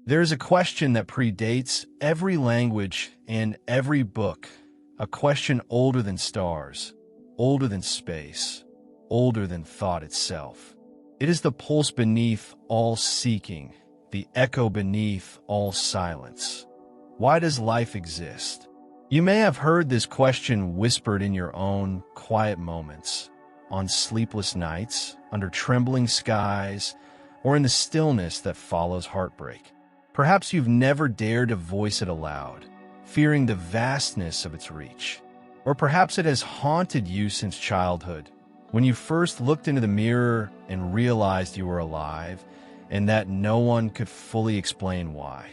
There's a question that predates every language and every book, a question older than stars, older than space, older than thought itself. It is the pulse beneath all seeking, the echo beneath all silence. Why does life exist? You may have heard this question whispered in your own quiet moments, on sleepless nights, under trembling skies, or in the stillness that follows heartbreak. Perhaps you've never dared to voice it aloud, fearing the vastness of its reach. Or perhaps it has haunted you since childhood, when you first looked into the mirror and realized you were alive, and that no one could fully explain why.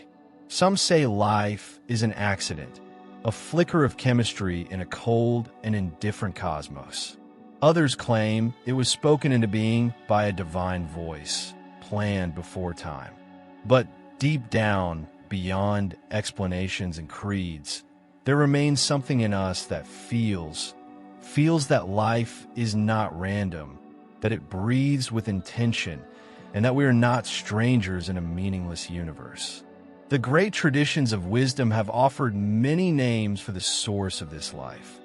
Some say life is an accident, a flicker of chemistry in a cold and indifferent cosmos. Others claim it was spoken into being by a divine voice, planned before time. But deep down, beyond explanations and creeds, there remains something in us that feels that life is not random, that it breathes with intention, and that we are not strangers in a meaningless universe. The great traditions of wisdom have offered many names for the source of this life: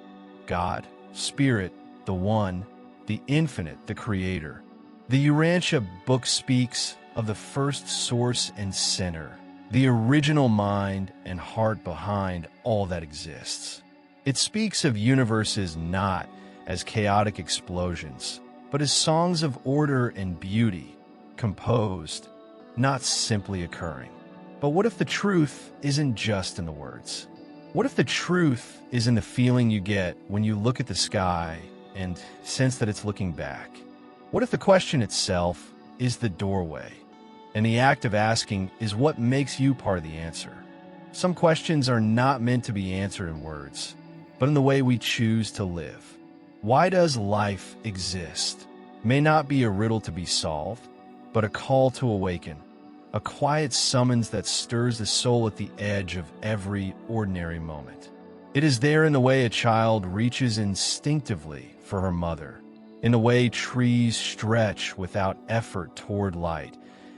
God, Spirit, the One, the Infinite, the Creator. The Urantia Book speaks of the first source and center, the original mind and heart behind all that exists. It speaks of universes not as chaotic explosions, but as songs of order and beauty, composed, not simply occurring. But what if the truth isn't just in the words? What if the truth is in the feeling you get when you look at the sky and sense that it's looking back? What if the question itself is the doorway, and the act of asking is what makes you part of the answer? Some questions are not meant to be answered in words, but in the way we choose to live. Why does life exist? May not be a riddle to be solved, but a call to awaken, a quiet summons that stirs the soul at the edge of every ordinary moment. It is there in the way a child reaches instinctively for her mother, in the way trees stretch without effort toward light,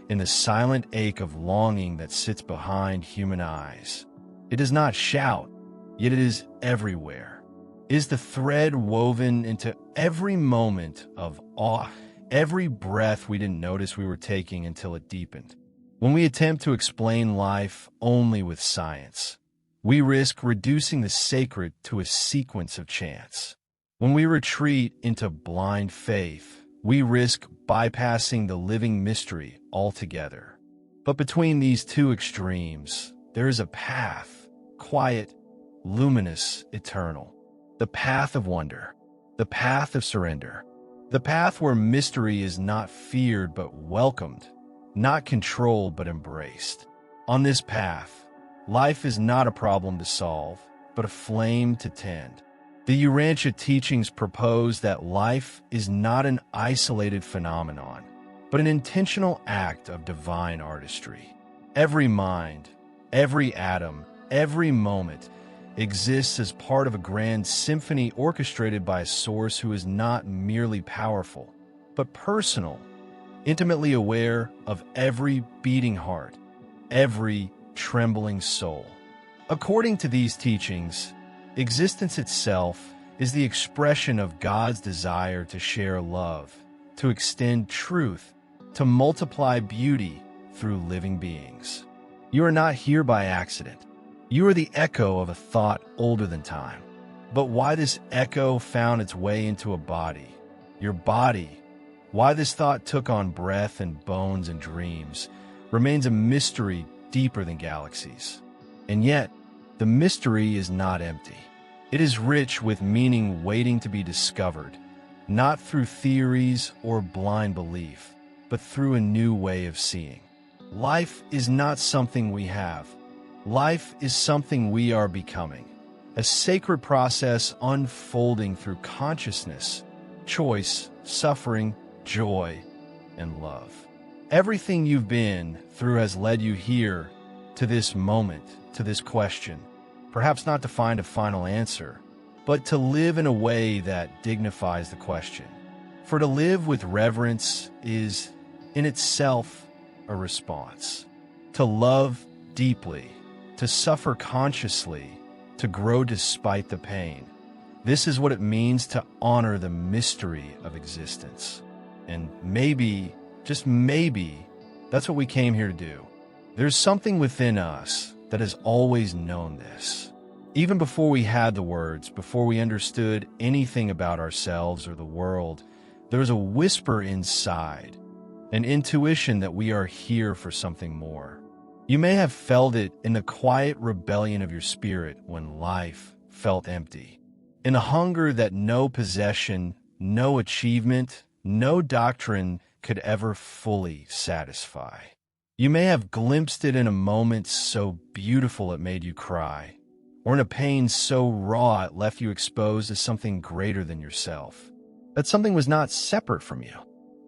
in the silent ache of longing that sits behind human eyes. It does not shout, yet it is everywhere. It is the thread woven into every moment of awe, every breath we didn't notice we were taking until it deepened. When we attempt to explain life only with science, we risk reducing the sacred to a sequence of chance. When we retreat into blind faith, we risk bypassing the living mystery altogether. But between these two extremes, there is a path, quiet, luminous, eternal. The path of wonder, the path of surrender, the path where mystery is not feared but welcomed, not controlled but embraced. On this path, life is not a problem to solve, but a flame to tend. The Urantia teachings propose that life is not an isolated phenomenon, but an intentional act of divine artistry. Every mind, every atom, every moment exists as part of a grand symphony orchestrated by a source who is not merely powerful, but personal, intimately aware of every beating heart, every trembling soul. According to these teachings, existence itself is the expression of God's desire to share love, to extend truth, to multiply beauty through living beings. You are not here by accident. You are the echo of a thought older than time. But why this echo found its way into a body, your body, why this thought took on breath and bones and dreams, remains a mystery deeper than galaxies. And yet, the mystery is not empty. It is rich with meaning waiting to be discovered, not through theories or blind belief, but through a new way of seeing. Life is not something we have. Life is something we are becoming, a sacred process unfolding through consciousness, choice, suffering, joy, and love. Everything you've been through has led you here, to this moment, to this question, perhaps not to find a final answer, but to live in a way that dignifies the question. For to live with reverence is, in itself, a response. to love deeply, to suffer consciously, to grow despite the pain. This is what it means to honor the mystery of existence. And maybe, just maybe, that's what we came here to do. There's something within us that has always known this. Even before we had the words, before we understood anything about ourselves or the world, there's a whisper inside, an intuition that we are here for something more. You may have felt it in the quiet rebellion of your spirit when life felt empty, in a hunger that no possession, no achievement, no doctrine could ever fully satisfy. You may have glimpsed it in a moment so beautiful it made you cry, or in a pain so raw it left you exposed to something greater than yourself. That something was not separate from you.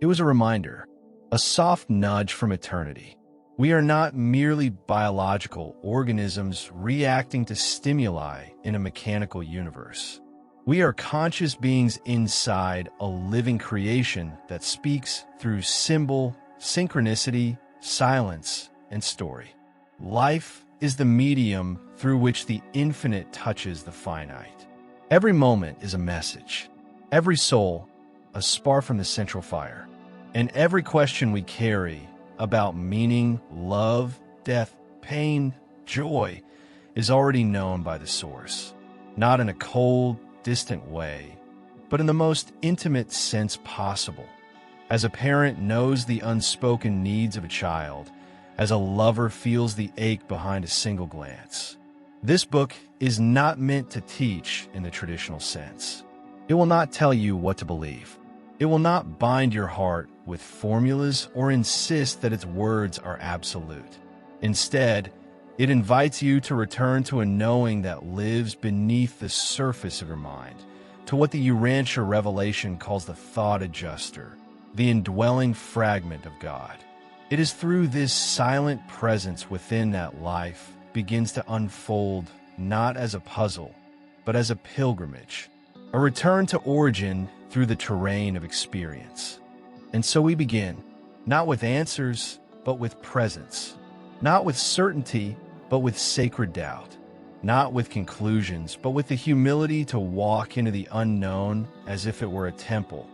It was a reminder, a soft nudge from eternity. We are not merely biological organisms reacting to stimuli in a mechanical universe. We are conscious beings inside a living creation that speaks through symbol, synchronicity, silence, and story. Life is the medium through which the infinite touches the finite. Every moment is a message. Every soul, a spark from the central fire. And every question we carry about meaning, love, death, pain, joy is already known by the source. Not in a cold, distant way, but in the most intimate sense possible. As a parent knows the unspoken needs of a child, as a lover feels the ache behind a single glance. This book is not meant to teach in the traditional sense. It will not tell you what to believe. It will not bind your heart with formulas or insist that its words are absolute. Instead, it invites you to return to a knowing that lives beneath the surface of your mind, to what the Urantia revelation calls the thought adjuster, the indwelling fragment of God. It is through this silent presence within that life begins to unfold not as a puzzle, but as a pilgrimage, a return to origin through the terrain of experience. And so we begin, not with answers, but with presence, not with certainty, but with sacred doubt, not with conclusions, but with the humility to walk into the unknown as if it were a temple,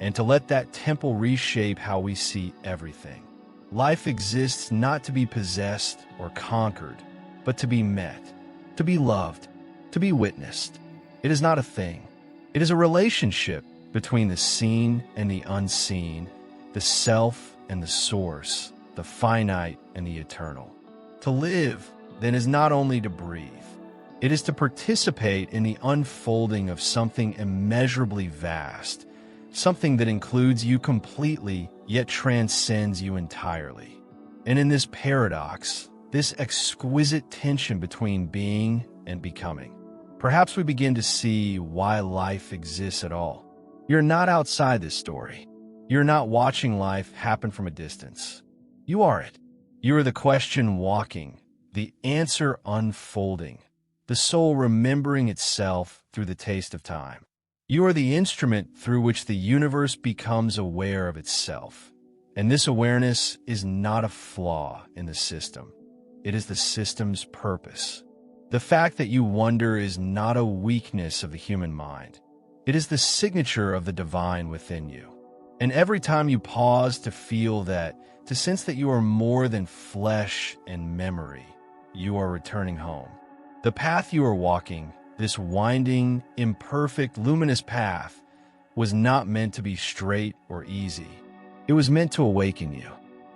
and to let that temple reshape how we see everything. Life exists not to be possessed or conquered, but to be met, to be loved, to be witnessed. It is not a thing. It is a relationship between the seen and the unseen, the self and the source, the finite and the eternal. To live, then, is not only to breathe. It is to participate in the unfolding of something immeasurably vast, something that includes you completely, yet transcends you entirely. And in this paradox, this exquisite tension between being and becoming, perhaps we begin to see why life exists at all. You're not outside this story. You're not watching life happen from a distance. You are it. You are the question walking, the answer unfolding, the soul remembering itself through the taste of time. You are the instrument through which the universe becomes aware of itself. And this awareness is not a flaw in the system. It is the system's purpose. The fact that you wonder is not a weakness of the human mind. It is the signature of the divine within you. And every time you pause to feel that, to sense that you are more than flesh and memory, you are returning home. The path you are walking, this winding, imperfect, luminous path, was not meant to be straight or easy. It was meant to awaken you.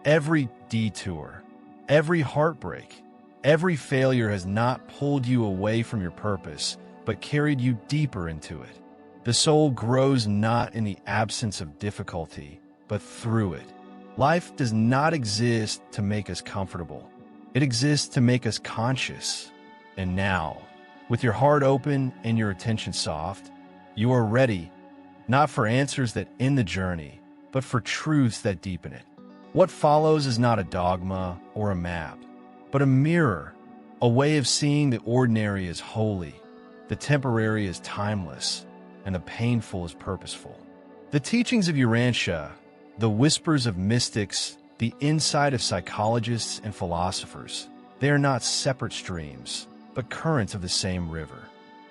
Every detour, every heartbreak, every failure has not pulled you away from your purpose, but carried you deeper into it. The soul grows not in the absence of difficulty, but through it. Life does not exist to make us comfortable. It exists to make us conscious. And now, with your heart open and your attention soft, you are ready, not for answers that end the journey, but for truths that deepen it. What follows is not a dogma or a map, but a mirror, a way of seeing the ordinary as holy, the temporary as timeless, and the painful as purposeful. The teachings of Urantia, the whispers of mystics, the insight of psychologists and philosophers. They are not separate streams, but currents of the same river.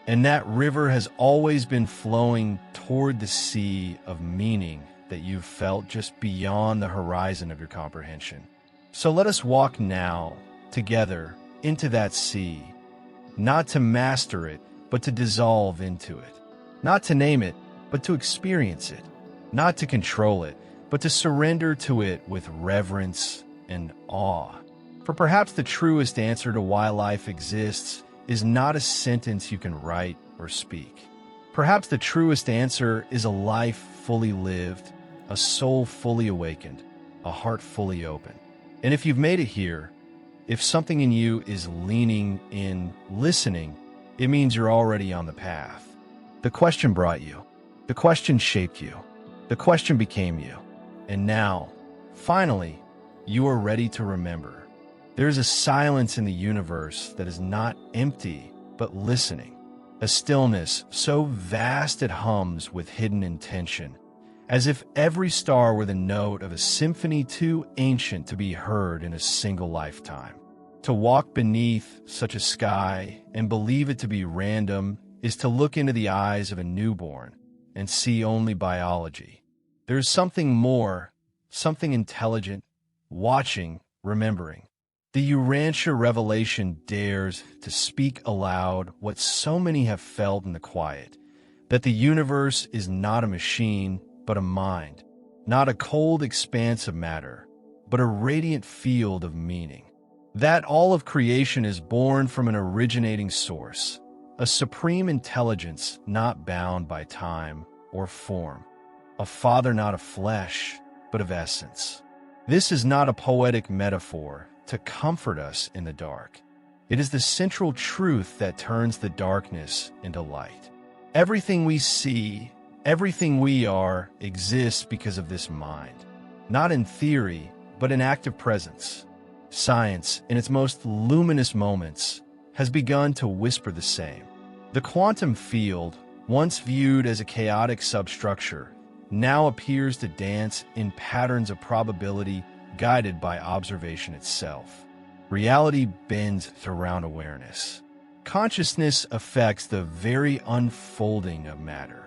And that river has always been flowing toward the sea of meaning that you've felt just beyond the horizon of your comprehension. So let us walk now, together, into that sea, not to master it, but to dissolve into it. Not to name it, but to experience it. Not to control it, but to surrender to it with reverence and awe. For perhaps the truest answer to why life exists is not a sentence you can write or speak. Perhaps the truest answer is a life fully lived, a soul fully awakened, a heart fully open. And if you've made it here, if something in you is leaning in, listening, it means you're already on the path. The question brought you. The question shaped you. The question became you. And now, finally, you are ready to remember. There is a silence in the universe that is not empty, but listening. A stillness so vast it hums with hidden intention, as if every star were the note of a symphony too ancient to be heard in a single lifetime. To walk beneath such a sky and believe it to be random is to look into the eyes of a newborn and see only biology. There is something more, something intelligent, watching, remembering. The Urantia revelation dares to speak aloud what so many have felt in the quiet, that the universe is not a machine, but a mind, not a cold expanse of matter, but a radiant field of meaning. That all of creation is born from an originating source, a supreme intelligence not bound by time or form, a father not of flesh, but of essence. This is not a poetic metaphor to comfort us in the dark. It is the central truth that turns the darkness into light. Everything we see, everything we are, exists because of this mind, not in theory, but in active presence. Science, in its most luminous moments, has begun to whisper the same. The quantum field, once viewed as a chaotic substructure, now appears to dance in patterns of probability guided by observation itself. Reality bends around awareness. Consciousness affects the very unfolding of matter.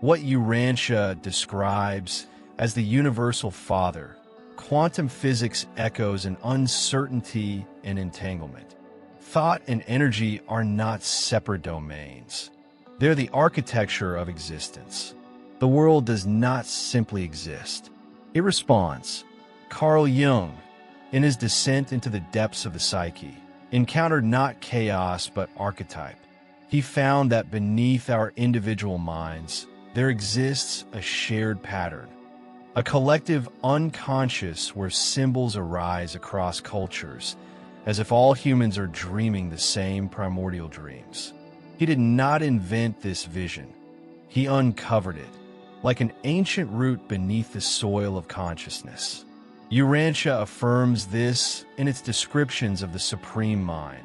What Urantia describes as the universal father, quantum physics echoes in uncertainty and entanglement. Thought and energy are not separate domains. They're the architecture of existence. The world does not simply exist. It responds. Carl Jung, in his descent into the depths of the psyche, encountered not chaos but archetype. He found that beneath our individual minds, there exists a shared pattern, a collective unconscious where symbols arise across cultures, as if all humans are dreaming the same primordial dreams. He did not invent this vision. He uncovered it, like an ancient root beneath the soil of consciousness. Urantia affirms this in its descriptions of the supreme mind,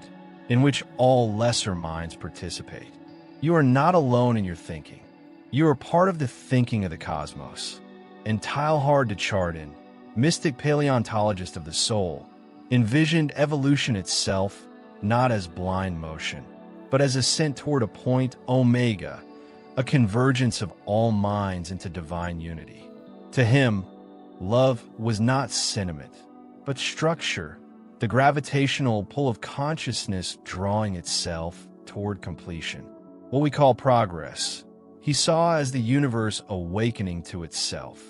in which all lesser minds participate. You are not alone in your thinking. You are part of the thinking of the cosmos. And Teilhard de Chardin, mystic paleontologist of the soul, envisioned evolution itself not as blind motion, but as ascent toward a point omega, a convergence of all minds into divine unity. To him, love was not sentiment, but structure, the gravitational pull of consciousness drawing itself toward completion. What we call progress, he saw as the universe awakening to itself.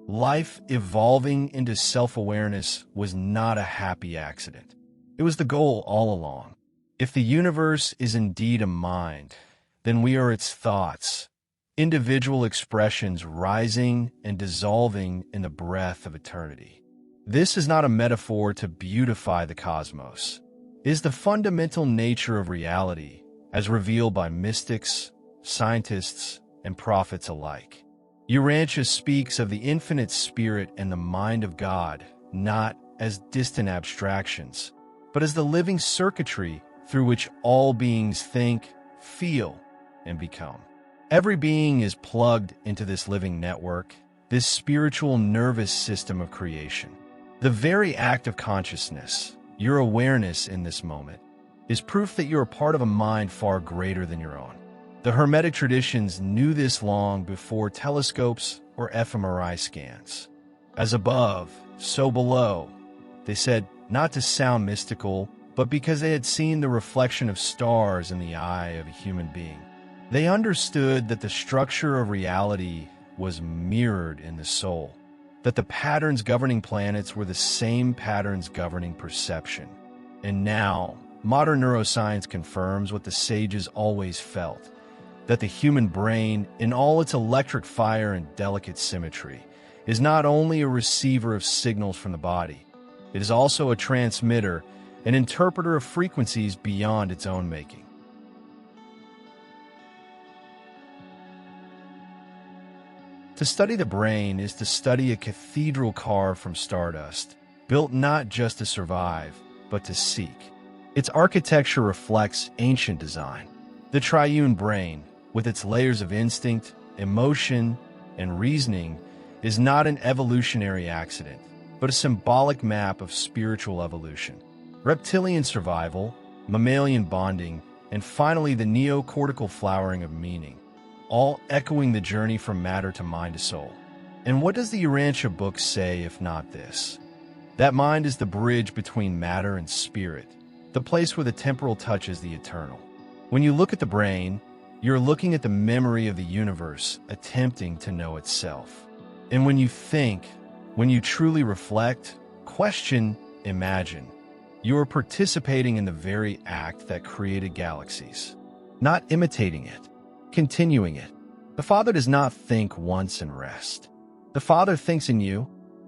Life evolving into self-awareness was not a happy accident. It was the goal all along. If the universe is indeed a mind, then we are its thoughts, individual expressions rising and dissolving in the breath of eternity. This is not a metaphor to beautify the cosmos. It is the fundamental nature of reality, as revealed by mystics, scientists, and prophets alike. Urantia speaks of the infinite spirit and the mind of God, not as distant abstractions, but as the living circuitry through which all beings think, feel, and become. Every being is plugged into this living network, this spiritual nervous system of creation. The very act of consciousness, your awareness in this moment, is proof that you are part of a mind far greater than your own. The Hermetic traditions knew this long before telescopes or fMRI scans. As above, so below. They said, not to sound mystical, but because they had seen the reflection of stars in the eye of a human being. They understood that the structure of reality was mirrored in the soul, that the patterns governing planets were the same patterns governing perception. And now, modern neuroscience confirms what the sages always felt, that the human brain, in all its electric fire and delicate symmetry, is not only a receiver of signals from the body, it is also a transmitter, an interpreter of frequencies beyond its own making. To study the brain is to study a cathedral carved from stardust, built not just to survive, but to seek. Its architecture reflects ancient design. The triune brain, with its layers of instinct, emotion, and reasoning, is not an evolutionary accident, but a symbolic map of spiritual evolution. Reptilian survival, mammalian bonding, and finally the neocortical flowering of meaning, all echoing the journey from matter to mind to soul. And what does the Urantia Book say if not this? That mind is the bridge between matter and spirit, the place where the temporal touches the eternal. When you look at the brain, you're looking at the memory of the universe attempting to know itself. And when you think, when you truly reflect, question, imagine, you are participating in the very act that created galaxies, not imitating it, continuing it. The Father does not think once and rest. The Father thinks in you,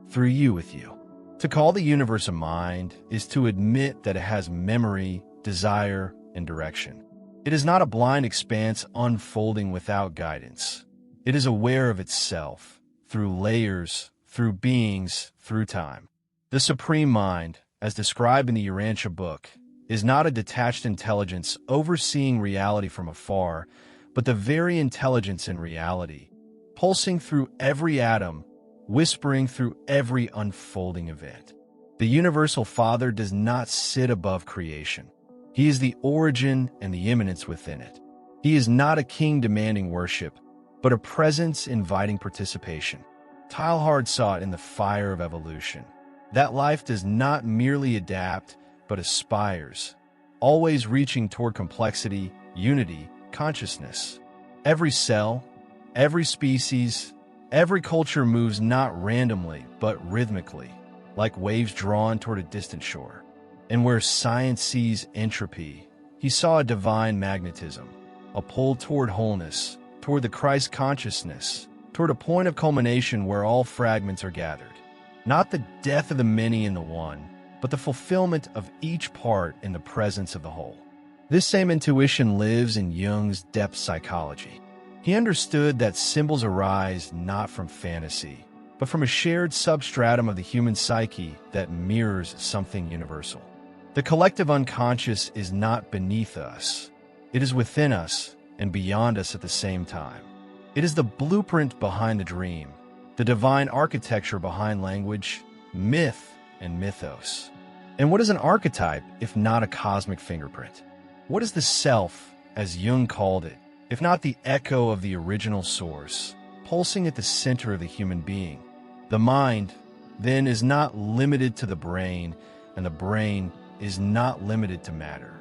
through you with you. To call the universe a mind is to admit that it has memory, desire, and direction. It is not a blind expanse unfolding without guidance. It is aware of itself, through layers, through beings, through time. The Supreme Mind, as described in the Urantia Book, is not a detached intelligence overseeing reality from afar, but the very intelligence in reality, pulsing through every atom, whispering through every unfolding event. The Universal Father does not sit above creation. He is the origin and the immanence within it. He is not a king demanding worship, but a presence inviting participation. Teilhard saw it in the fire of evolution. That life does not merely adapt, but aspires, always reaching toward complexity, unity, consciousness. Every cell, every species, every culture moves not randomly, but rhythmically, like waves drawn toward a distant shore. And where science sees entropy, he saw a divine magnetism, a pull toward wholeness, toward the Christ consciousness, toward a point of culmination where all fragments are gathered. Not the death of the many in the one, but the fulfillment of each part in the presence of the whole. This same intuition lives in Jung's depth psychology. He understood that symbols arise not from fantasy, but from a shared substratum of the human psyche that mirrors something universal. The collective unconscious is not beneath us. It is within us and beyond us at the same time. It is the blueprint behind the dream, the divine architecture behind language, myth, and mythos. And what is an archetype if not a cosmic fingerprint? What is the self, as Jung called it, if not the echo of the original source, pulsing at the center of the human being? The mind, then, is not limited to the brain, and the brain is not limited to matter.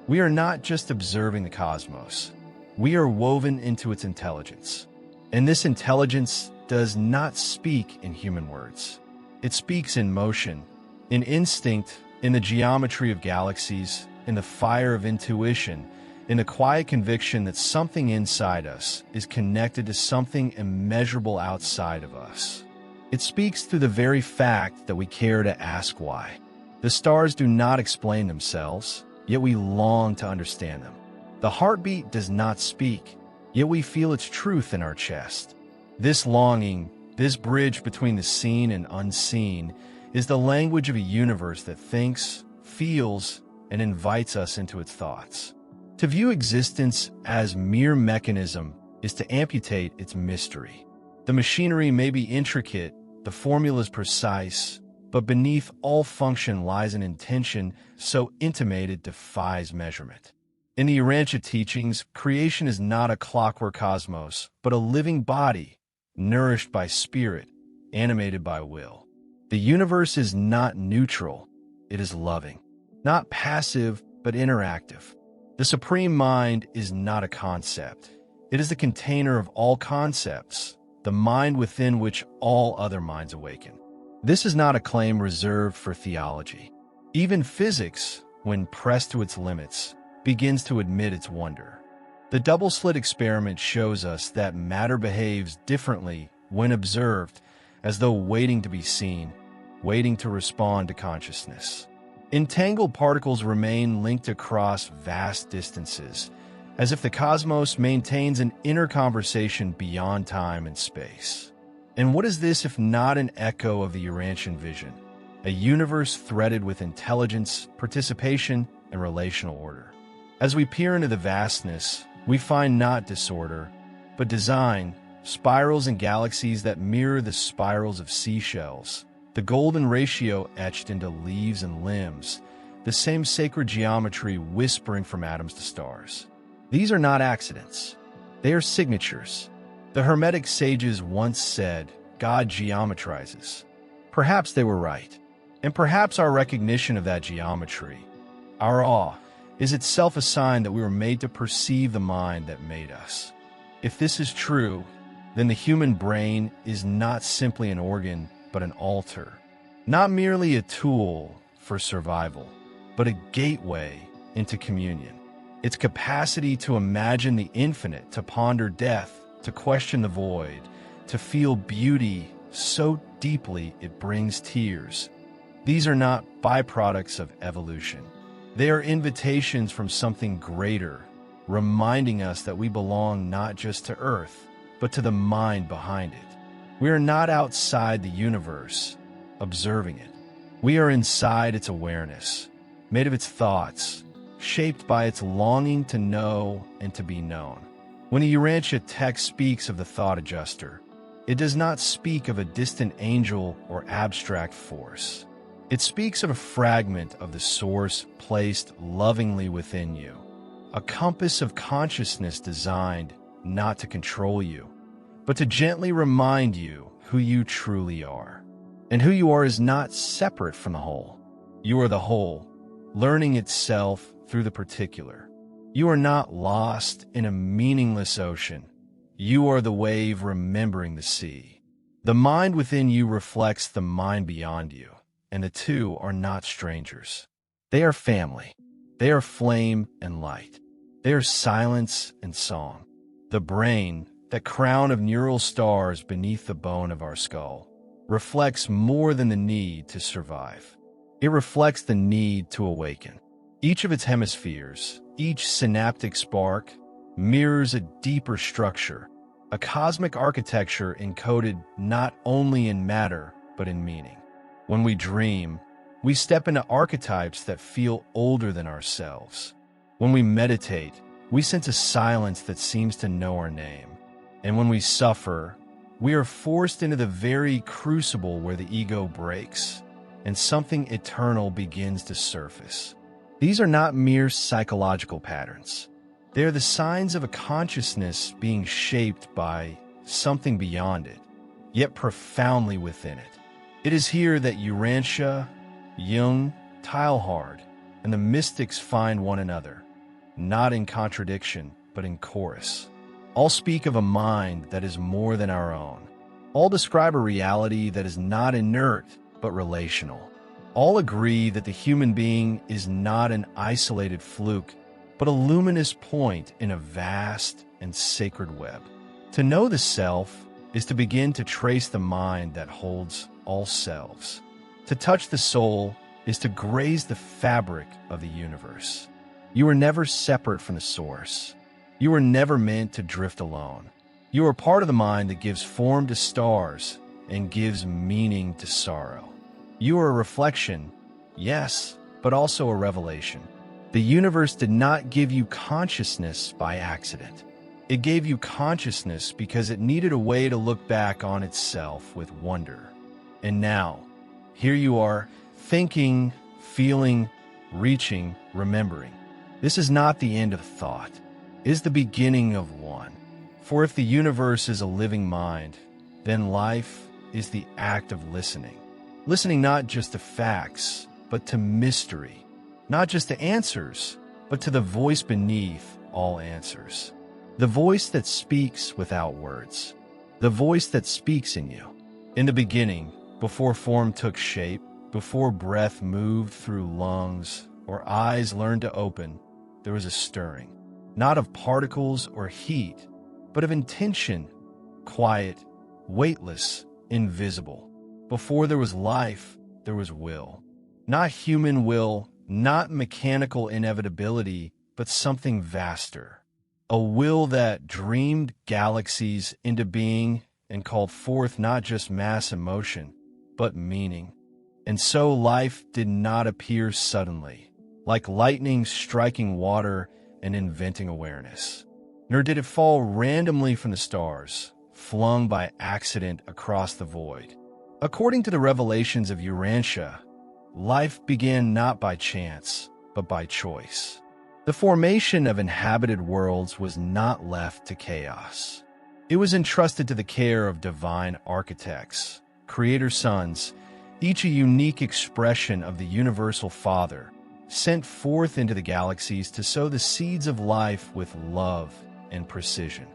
We are not just observing the cosmos. We are woven into its intelligence. And this intelligence does not speak in human words. It speaks in motion, in instinct, in the geometry of galaxies, in the fire of intuition, in the quiet conviction that something inside us is connected to something immeasurable outside of us. It speaks through the very fact that we care to ask why. The stars do not explain themselves, yet we long to understand them. The heartbeat does not speak, yet we feel its truth in our chest. This longing, this bridge between the seen and unseen, is the language of a universe that thinks, feels, and invites us into its thoughts. To view existence as mere mechanism is to amputate its mystery. The machinery may be intricate, the formulas precise, but beneath all function lies an intention so intimate it defies measurement. In the Urantia teachings, creation is not a clockwork cosmos, but a living body, nourished by spirit, animated by will. The universe is not neutral, it is loving. Not passive, but interactive. The Supreme Mind is not a concept. It is the container of all concepts, the mind within which all other minds awaken. This is not a claim reserved for theology. Even physics, when pressed to its limits, begins to admit its wonder. The double-slit experiment shows us that matter behaves differently when observed, as though waiting to be seen, waiting to respond to consciousness. Entangled particles remain linked across vast distances, as if the cosmos maintains an inner conversation beyond time and space. And what is this if not an echo of the Urantian vision? A universe threaded with intelligence, participation, and relational order. As we peer into the vastness, we find not disorder, but design, spirals and galaxies that mirror the spirals of seashells, the golden ratio etched into leaves and limbs, the same sacred geometry whispering from atoms to stars. These are not accidents. They are signatures. The Hermetic sages once said, God geometrizes. Perhaps they were right. And perhaps our recognition of that geometry, our awe, is itself a sign that we were made to perceive the mind that made us. If this is true, then the human brain is not simply an organ, but an altar. Not merely a tool for survival, but a gateway into communion. Its capacity to imagine the infinite, to ponder death, to question the void, to feel beauty so deeply it brings tears. These are not byproducts of evolution. They are invitations from something greater, reminding us that we belong not just to Earth, but to the mind behind it. We are not outside the universe, observing it. We are inside its awareness, made of its thoughts, shaped by its longing to know and to be known. When the Urantia text speaks of the thought adjuster, it does not speak of a distant angel or abstract force. It speaks of a fragment of the source placed lovingly within you, a compass of consciousness designed not to control you, but to gently remind you who you truly are. And who you are is not separate from the whole. You are the whole, learning itself through the particular. You are not lost in a meaningless ocean. You are the wave remembering the sea. The mind within you reflects the mind beyond you, and the two are not strangers. They are family. They are flame and light. They are silence and song. The brain, that crown of neural stars beneath the bone of our skull, reflects more than the need to survive. It reflects the need to awaken. Each of its hemispheres, each synaptic spark, mirrors a deeper structure, a cosmic architecture encoded not only in matter, but in meaning. When we dream, we step into archetypes that feel older than ourselves. When we meditate, we sense a silence that seems to know our name. And when we suffer, we are forced into the very crucible where the ego breaks, and something eternal begins to surface. These are not mere psychological patterns. They are the signs of a consciousness being shaped by something beyond it, yet profoundly within it. It is here that Urantia, Jung, Teilhard, and the mystics find one another, not in contradiction, but in chorus. All speak of a mind that is more than our own. All describe a reality that is not inert, but relational. All agree that the human being is not an isolated fluke, but a luminous point in a vast and sacred web. To know the self is to begin to trace the mind that holds all selves. To touch the soul is to graze the fabric of the universe. You are never separate from the source. You are never meant to drift alone. You are part of the mind that gives form to stars and gives meaning to sorrow. You are a reflection, yes, but also a revelation. The universe did not give you consciousness by accident. It gave you consciousness because it needed a way to look back on itself with wonder. And now, Here you are, thinking, feeling, reaching, remembering. This is not the end of thought. It is the beginning of one. For if the universe is a living mind, then life is the act of listening. Listening not just to facts, but to mystery. Not just to answers, but to the voice beneath all answers. The voice that speaks without words. The voice that speaks in you. In the beginning, before form took shape, before breath moved through lungs or eyes learned to open, there was a stirring, not of particles or heat, but of intention, quiet, weightless, invisible. Before there was life, there was will. Not human will, not mechanical inevitability, but something vaster. A will that dreamed galaxies into being and called forth not just mass and motion, but meaning. And so life did not appear suddenly, like lightning striking water and inventing awareness. Nor did it fall randomly from the stars, flung by accident across the void. According to the revelations of Urantia, life began not by chance, but by choice. The formation of inhabited worlds was not left to chaos. It was entrusted to the care of divine architects, creator sons, each a unique expression of the universal Father, sent forth into the galaxies to sow the seeds of life with love and precision.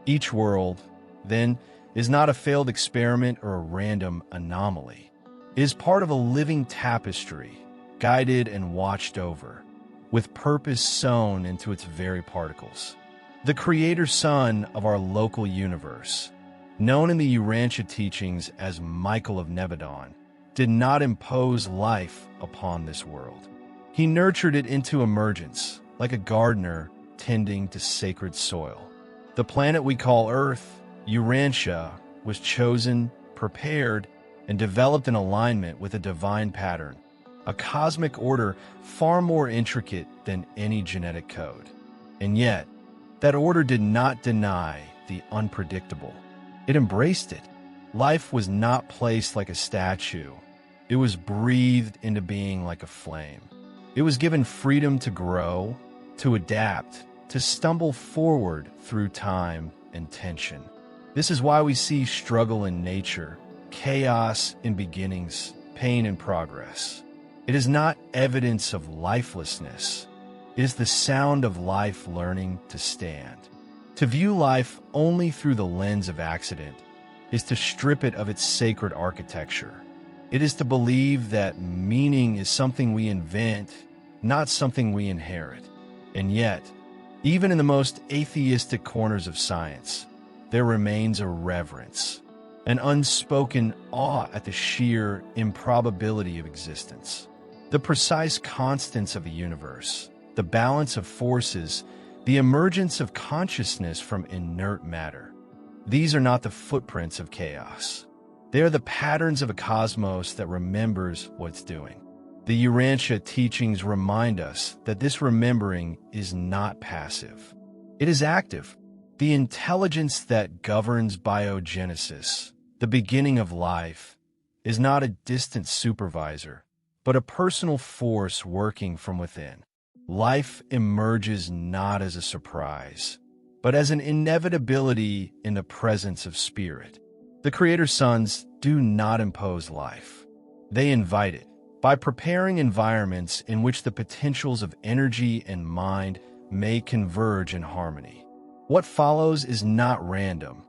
Each world, then, is not a failed experiment or a random anomaly. It is part of a living tapestry, guided and watched over, with purpose sown into its very particles. The Creator Son of our local universe, known in the Urantia teachings as Michael of Nebadon, did not impose life upon this world. He nurtured it into emergence, like a gardener tending to sacred soil. The planet we call Earth, Urantia, was chosen, prepared, and developed in alignment with a divine pattern, a cosmic order far more intricate than any genetic code. And yet, that order did not deny the unpredictable. It embraced it. Life was not placed like a statue. It was breathed into being like a flame. It was given freedom to grow, to adapt, to stumble forward through time and tension. This is why we see struggle in nature, chaos in beginnings, pain in progress. It is not evidence of lifelessness. It is the sound of life learning to stand. To view life only through the lens of accident is to strip it of its sacred architecture. It is to believe that meaning is something we invent, not something we inherit. And yet, even in the most atheistic corners of science, there remains a reverence, an unspoken awe at the sheer improbability of existence. The precise constants of the universe, the balance of forces, the emergence of consciousness from inert matter. These are not the footprints of chaos. They are the patterns of a cosmos that remembers what it's doing. The Urantia teachings remind us that this remembering is not passive. It is active. The intelligence that governs biogenesis, the beginning of life, is not a distant supervisor, but a personal force working from within. Life emerges not as a surprise, but as an inevitability in the presence of spirit. The Creator Sons do not impose life. They invite it by preparing environments in which the potentials of energy and mind may converge in harmony. What follows is not random.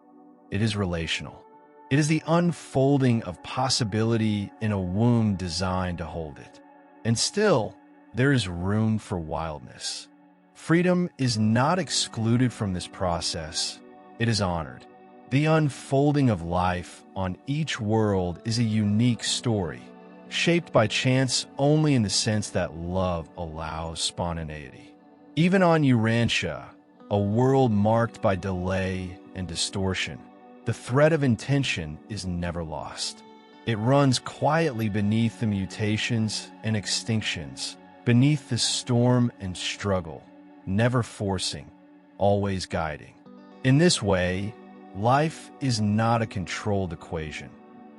It is relational. It is the unfolding of possibility in a womb designed to hold it. And still, there is room for wildness. Freedom is not excluded from this process. It is honored. The unfolding of life on each world is a unique story, shaped by chance only in the sense that love allows spontaneity. Even on Urantia, a world marked by delay and distortion, the thread of intention is never lost. It runs quietly beneath the mutations and extinctions, beneath the storm and struggle, never forcing, always guiding. In this way, life is not a controlled equation.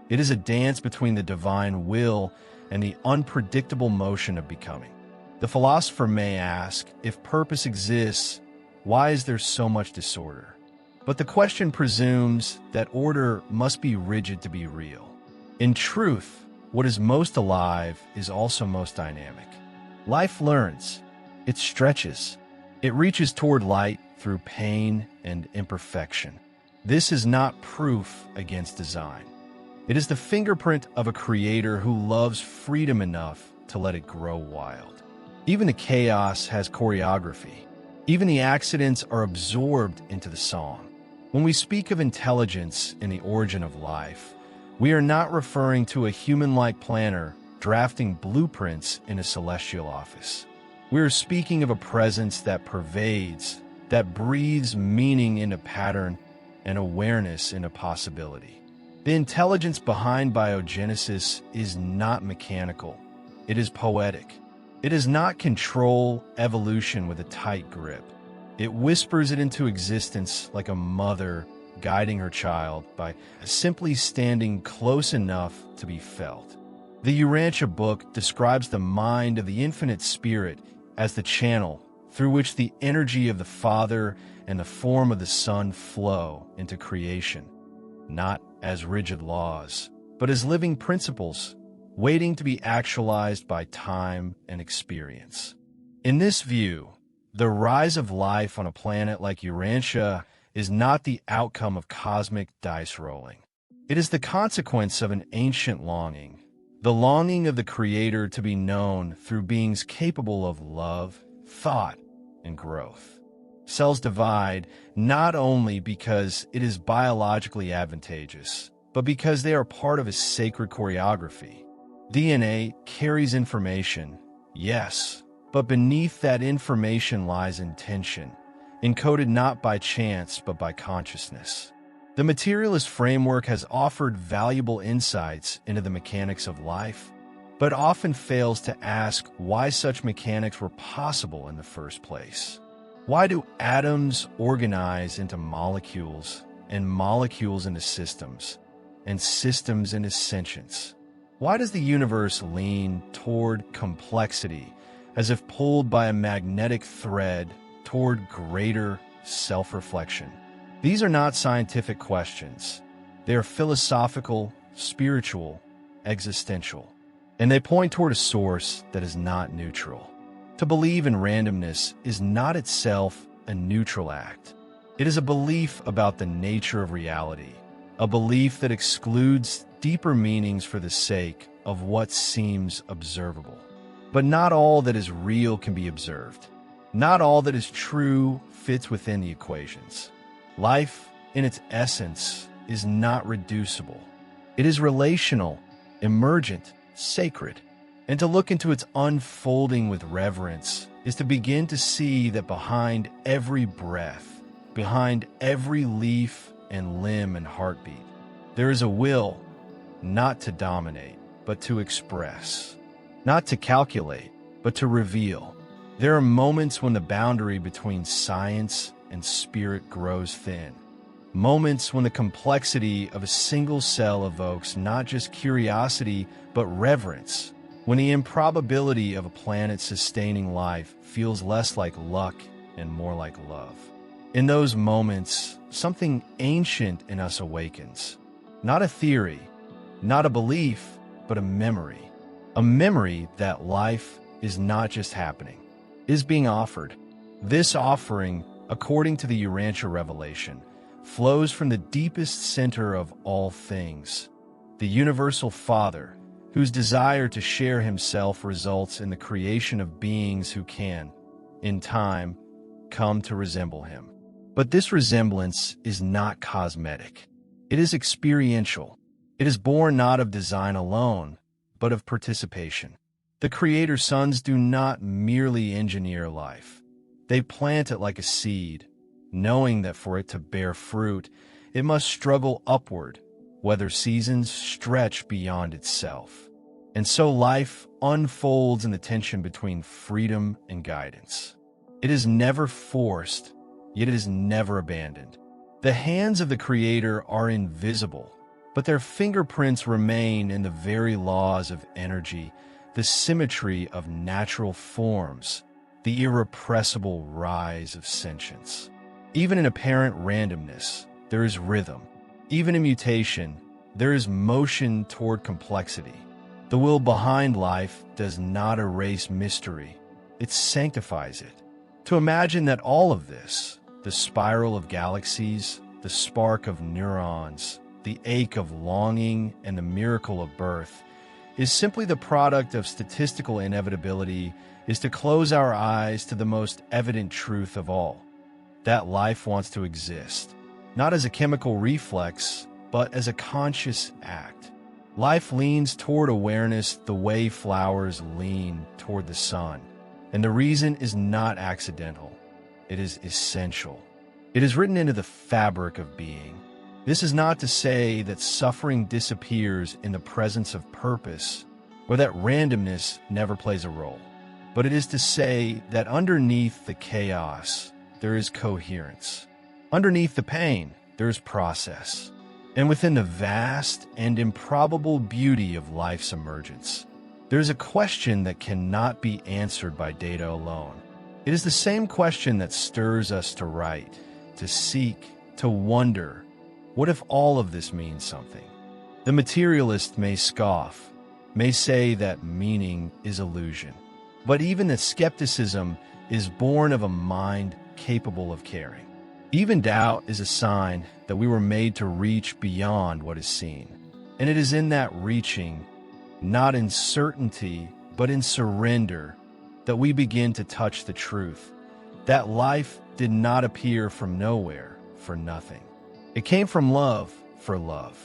It is a dance between the divine will and the unpredictable motion of becoming. The philosopher may ask, if purpose exists, why is there so much disorder? But the question presumes that order must be rigid to be real. In truth, what is most alive is also most dynamic. Life learns, it stretches, it reaches toward light through pain and imperfection. This is not proof against design. It is the fingerprint of a creator who loves freedom enough to let it grow wild. Even the chaos has choreography. Even the accidents are absorbed into the song. When we speak of intelligence in the origin of life, we are not referring to a human-like planner drafting blueprints in a celestial office. We are speaking of a presence that pervades, that breathes meaning into pattern and awareness into possibility. The intelligence behind biogenesis is not mechanical. It is poetic. It does not control evolution with a tight grip. It whispers it into existence like a mother guiding her child by simply standing close enough to be felt. The Urantia Book describes the mind of the infinite spirit as the channel through which the energy of the Father and the form of the Son flow into creation, not as rigid laws, but as living principles, waiting to be actualized by time and experience. In this view, the rise of life on a planet like Urantia is not the outcome of cosmic dice rolling. It is the consequence of an ancient longing, the longing of the Creator to be known through beings capable of love, thought, and growth. Cells divide not only because it is biologically advantageous, but because they are part of a sacred choreography. DNA carries information, yes, but beneath that information lies intention, encoded not by chance but by consciousness. The materialist framework has offered valuable insights into the mechanics of life, but often fails to ask why such mechanics were possible in the first place. Why do atoms organize into molecules, and molecules into systems, and systems into sentience? Why does the universe lean toward complexity as if pulled by a magnetic thread toward greater self-reflection? These are not scientific questions. They are philosophical, spiritual, existential, and they point toward a source that is not neutral. To believe in randomness is not itself a neutral act. It is a belief about the nature of reality, a belief that excludes deeper meanings for the sake of what seems observable. But not all that is real can be observed. Not all that is true fits within the equations. Life, in its essence, is not reducible. It is relational, emergent, sacred. And to look into its unfolding with reverence is to begin to see that behind every breath, behind every leaf and limb and heartbeat, there is a will, not to dominate, but to express, not to calculate, but to reveal. There are moments when the boundary between science and spirit grows thin. Moments when the complexity of a single cell evokes not just curiosity, but reverence. When the improbability of a planet sustaining life feels less like luck and more like love. In those moments, something ancient in us awakens. Not a theory, not a belief, but a memory. A memory that life is not just happening, is being offered. This offering, according to the Urantia revelation, flows from the deepest center of all things, the universal Father, whose desire to share himself results in the creation of beings who can, in time, come to resemble him. But this resemblance is not cosmetic. It is experiential. It is born not of design alone, but of participation. The Creator's sons do not merely engineer life. They plant it like a seed, knowing that for it to bear fruit, it must struggle upward, whether seasons stretch beyond itself. And so life unfolds in the tension between freedom and guidance. It is never forced, yet it is never abandoned. The hands of the Creator are invisible, but their fingerprints remain in the very laws of energy, the symmetry of natural forms, the irrepressible rise of sentience. Even in apparent randomness, there is rhythm. Even in mutation, there is motion toward complexity. The will behind life does not erase mystery, it sanctifies it. To imagine that all of this, the spiral of galaxies, the spark of neurons, the ache of longing, and the miracle of birth, is simply the product of statistical inevitability, is to close our eyes to the most evident truth of all, that life wants to exist, not as a chemical reflex, but as a conscious act. Life leans toward awareness the way flowers lean toward the sun, and the reason is not accidental, it is essential. It is written into the fabric of being. This is not to say that suffering disappears in the presence of purpose, or that randomness never plays a role, but it is to say that underneath the chaos, there is coherence. Underneath the pain, there is process. And within the vast and improbable beauty of life's emergence, there is a question that cannot be answered by data alone. It is the same question that stirs us to write, to seek, to wonder, what if all of this means something? The materialist may scoff, may say that meaning is illusion. But even the skepticism is born of a mind capable of caring. Even doubt is a sign that we were made to reach beyond what is seen. And it is in that reaching, not in certainty, but in surrender, that we begin to touch the truth, that life did not appear from nowhere for nothing. It came from love for love.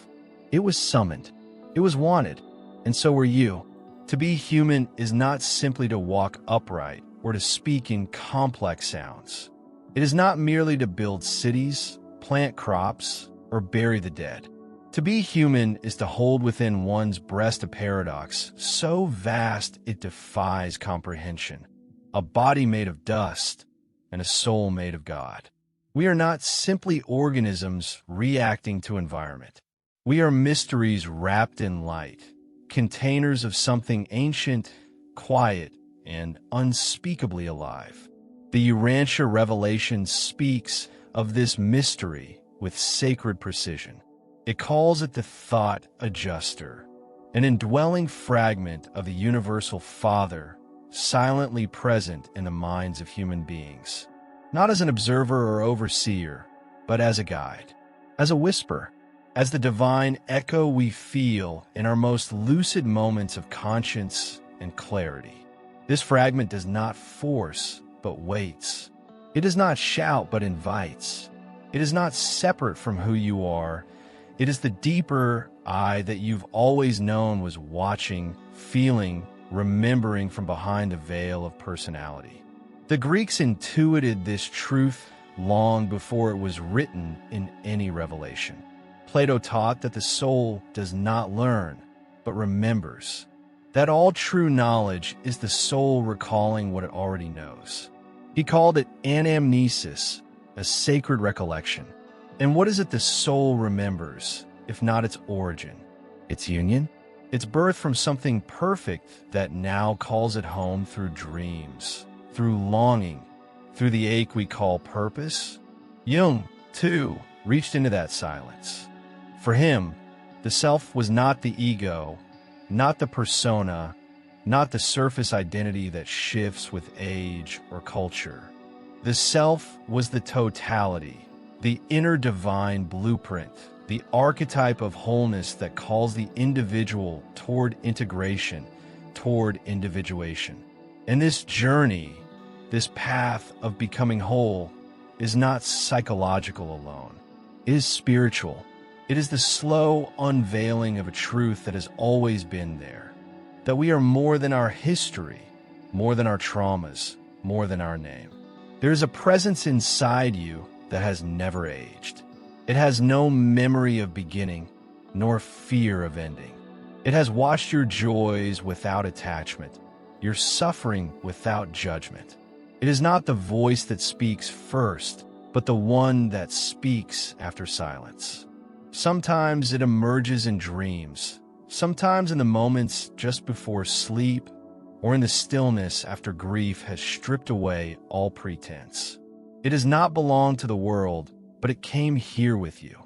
It was summoned. It was wanted. And so were you. To be human is not simply to walk upright or to speak in complex sounds. It is not merely to build cities, plant crops, or bury the dead. To be human is to hold within one's breast a paradox so vast it defies comprehension. A body made of dust and a soul made of God. We are not simply organisms reacting to environment. We are mysteries wrapped in light, containers of something ancient, quiet, and unspeakably alive. The Urantia revelation speaks of this mystery with sacred precision. It calls it the thought adjuster, an indwelling fragment of the universal Father, silently present in the minds of human beings, not as an observer or overseer, but as a guide, as a whisper, as the divine echo we feel in our most lucid moments of conscience and clarity. This fragment does not force, but waits. It does not shout, but invites. It is not separate from who you are. It is the deeper I that you've always known was watching, feeling, remembering from behind the veil of personality. The Greeks intuited this truth long before it was written in any revelation. Plato taught that the soul does not learn, but remembers. That all true knowledge is the soul recalling what it already knows. He called it anamnesis, a sacred recollection. And what is it the soul remembers, if not its origin? Its union? Its birth from something perfect that now calls it home through dreams, through longing, through the ache we call purpose? Jung, too, reached into that silence. For him, the self was not the ego, not the persona, not the surface identity that shifts with age or culture. The self was the totality, the inner divine blueprint, the archetype of wholeness that calls the individual toward integration, toward individuation. And this journey, this path of becoming whole, is not psychological alone. It is spiritual. It is the slow unveiling of a truth that has always been there, that we are more than our history, more than our traumas, more than our name. There is a presence inside you that has never aged. It has no memory of beginning, nor fear of ending. It has watched your joys without attachment, your suffering without judgment. It is not the voice that speaks first, but the one that speaks after silence. Sometimes it emerges in dreams, sometimes in the moments just before sleep, or in the stillness after grief has stripped away all pretense. It does not belong to the world, but it came here with you,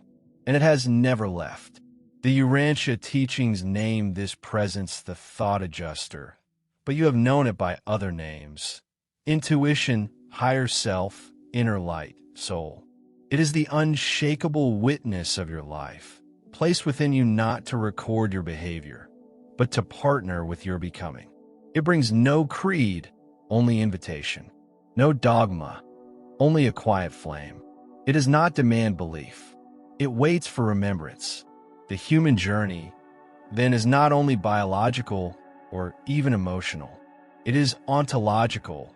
and it has never left. The Urantia teachings name this presence the thought adjuster, but you have known it by other names: intuition, higher self, inner light, soul. It is the unshakable witness of your life, placed within you not to record your behavior, but to partner with your becoming. It brings no creed, only invitation, no dogma, only a quiet flame. It does not demand belief. It waits for remembrance. The human journey, then, is not only biological or even emotional. It is ontological,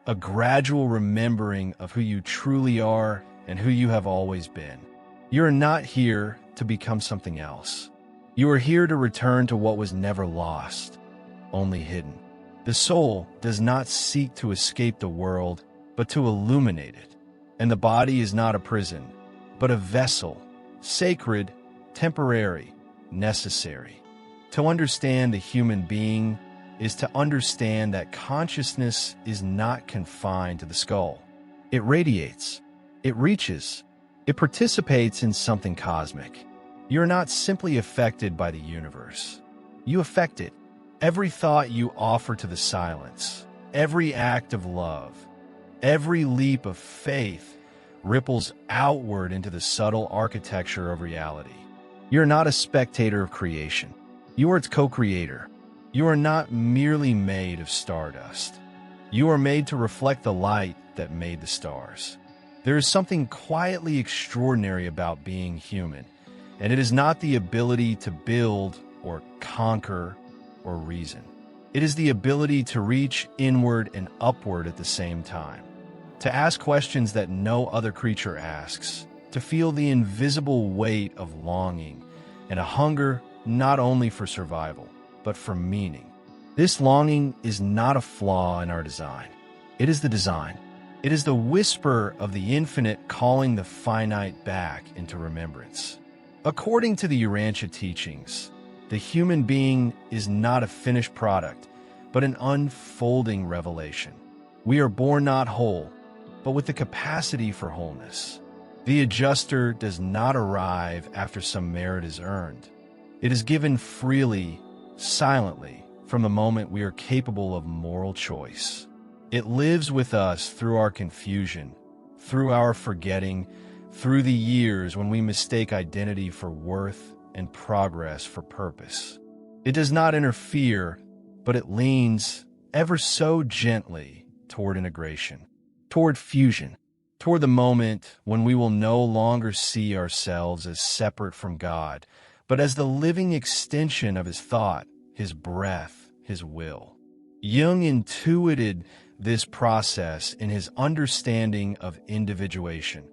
a gradual remembering of who you truly are and who you have always been. You are not here to become something else. You are here to return to what was never lost, only hidden. The soul does not seek to escape the world, but to illuminate it. And the body is not a prison, but a vessel, sacred, temporary, necessary. To understand the human being is to understand that consciousness is not confined to the skull. It radiates, it reaches, it participates in something cosmic. You're not simply affected by the universe. You affect it. Every thought you offer to the silence, every act of love, every leap of faith ripples outward into the subtle architecture of reality. You're not a spectator of creation. You are its co-creator. You are not merely made of stardust. You are made to reflect the light that made the stars. There is something quietly extraordinary about being human, and it is not the ability to build or conquer or reason. It is the ability to reach inward and upward at the same time, to ask questions that no other creature asks, to feel the invisible weight of longing and a hunger not only for survival, but for meaning. This longing is not a flaw in our design. It is the design. It is the whisper of the infinite calling the finite back into remembrance. According to the Urantia teachings, the human being is not a finished product, but an unfolding revelation. We are born not whole, but with the capacity for wholeness. The adjuster does not arrive after some merit is earned. It is given freely, silently, from the moment we are capable of moral choice. It lives with us through our confusion, through our forgetting, through the years when we mistake identity for worth and progress for purpose. It does not interfere, but it leans ever so gently toward integration, toward fusion, toward the moment when we will no longer see ourselves as separate from God, but as the living extension of His thought, His breath, His will. Jung intuited this process in his understanding of individuation,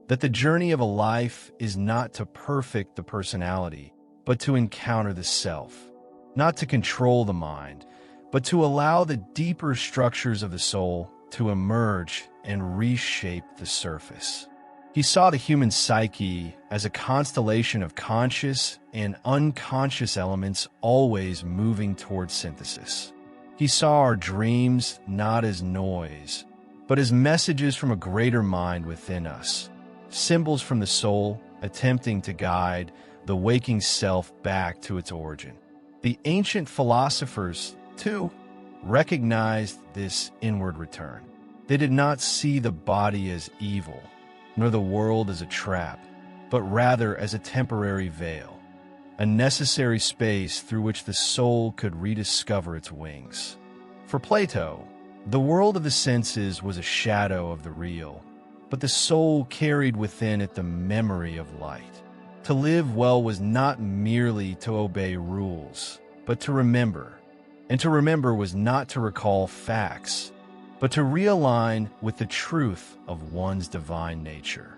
that the journey of a life is not to perfect the personality, but to encounter the self, not to control the mind, but to allow the deeper structures of the soul to emerge and reshape the surface. He saw the human psyche as a constellation of conscious and unconscious elements always moving toward synthesis. He saw our dreams not as noise, but as messages from a greater mind within us, symbols from the soul attempting to guide the waking self back to its origin. The ancient philosophers, too, recognized this inward return. They did not see the body as evil, nor the world as a trap, but rather as a temporary veil, a necessary space through which the soul could rediscover its wings. For Plato, the world of the senses was a shadow of the real, but the soul carried within it the memory of light. To live well was not merely to obey rules, but to remember. And to remember was not to recall facts, but to realign with the truth of one's divine nature.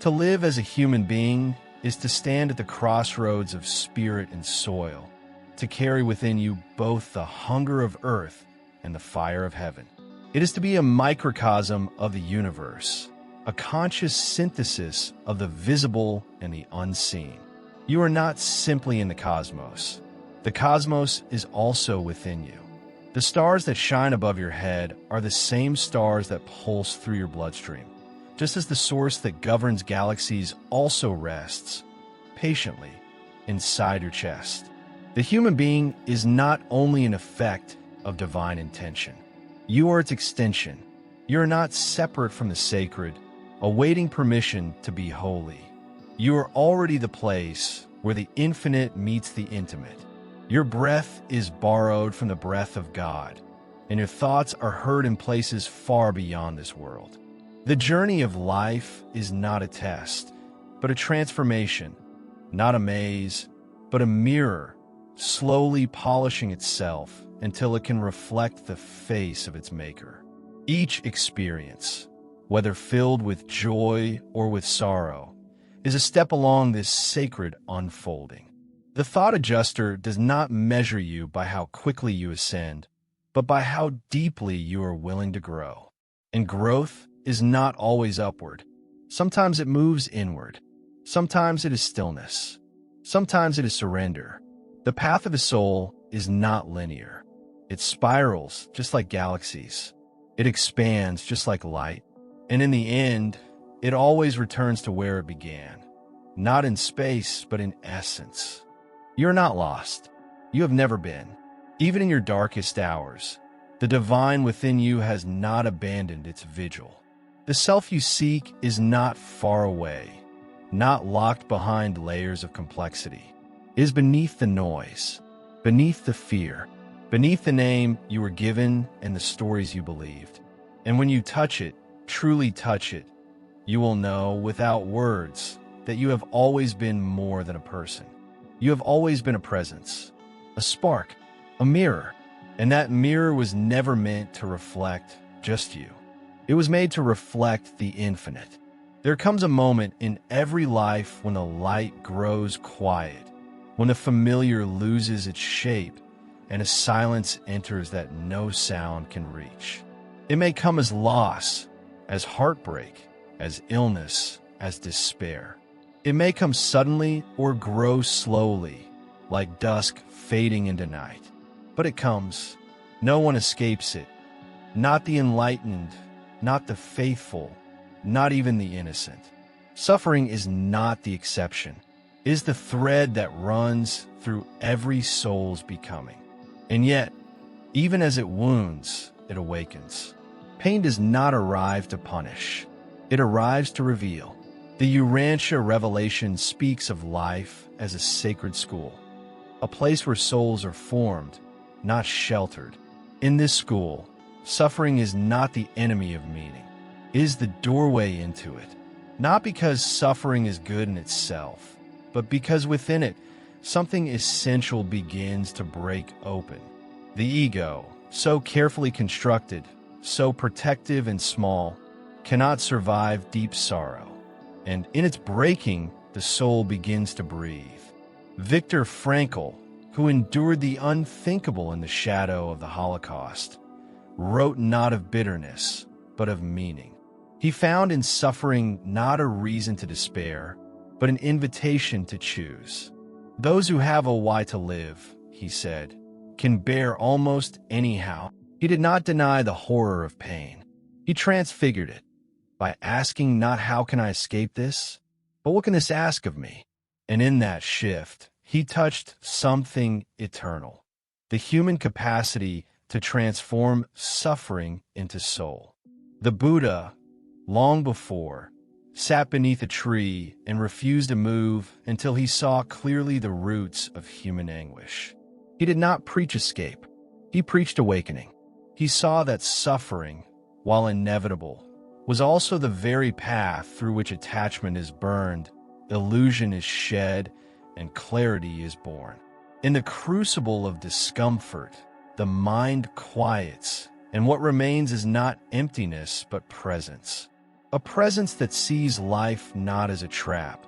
To live as a human being is to stand at the crossroads of spirit and soil, to carry within you both the hunger of earth and the fire of heaven. It is to be a microcosm of the universe, a conscious synthesis of the visible and the unseen. You are not simply in the cosmos. The cosmos is also within you. The stars that shine above your head are the same stars that pulse through your bloodstream, just as the source that governs galaxies also rests, patiently, inside your chest. The human being is not only an effect of divine intention. You are its extension. You are not separate from the sacred, awaiting permission to be holy. You are already the place where the infinite meets the intimate. Your breath is borrowed from the breath of God, and your thoughts are heard in places far beyond this world. The journey of life is not a test, but a transformation, not a maze, but a mirror, slowly polishing itself until it can reflect the face of its maker. Each experience, whether filled with joy or with sorrow, is a step along this sacred unfolding. The thought adjuster does not measure you by how quickly you ascend, but by how deeply you are willing to grow. And growth is not always upward. Sometimes it moves inward. Sometimes it is stillness. Sometimes it is surrender. The path of a soul is not linear. It spirals just like galaxies. It expands just like light. And in the end, it always returns to where it began. Not in space, but in essence. You're not lost. You have never been. Even in your darkest hours, the divine within you has not abandoned its vigil. The self you seek is not far away, not locked behind layers of complexity. It is beneath the noise, beneath the fear, beneath the name you were given and the stories you believed. And when you touch it, truly touch it, you will know without words that you have always been more than a person. You have always been a presence, a spark, a mirror, and that mirror was never meant to reflect just you. It was made to reflect the infinite. There comes a moment in every life when the light grows quiet, when the familiar loses its shape, and a silence enters that no sound can reach. It may come as loss, as heartbreak, as illness, as despair. It may come suddenly or grow slowly, like dusk fading into night. But it comes. No one escapes it. Not the enlightened, not the faithful, not even the innocent. Suffering is not the exception. It is the thread that runs through every soul's becoming. And yet, even as it wounds, it awakens. Pain does not arrive to punish. It arrives to reveal. The Urantia revelation speaks of life as a sacred school, a place where souls are formed, not sheltered. In this school, suffering is not the enemy of meaning. It is the doorway into it, not because suffering is good in itself, but because within it, something essential begins to break open. The ego, so carefully constructed, so protective and small, cannot survive deep sorrow. And in its breaking, the soul begins to breathe. Viktor Frankl, who endured the unthinkable in the shadow of the Holocaust, wrote not of bitterness, but of meaning. He found in suffering not a reason to despair, but an invitation to choose. Those who have a why to live, he said, can bear almost anyhow. He did not deny the horror of pain. He transfigured it by asking not how can I escape this, but what can this ask of me? And in that shift, he touched something eternal, the human capacity to transform suffering into soul. The Buddha, long before, sat beneath a tree and refused to move until he saw clearly the roots of human anguish. He did not preach escape. He preached awakening. He saw that suffering, while inevitable, was also the very path through which attachment is burned, illusion is shed, and clarity is born. In the crucible of discomfort, the mind quiets, and what remains is not emptiness but presence. A presence that sees life not as a trap,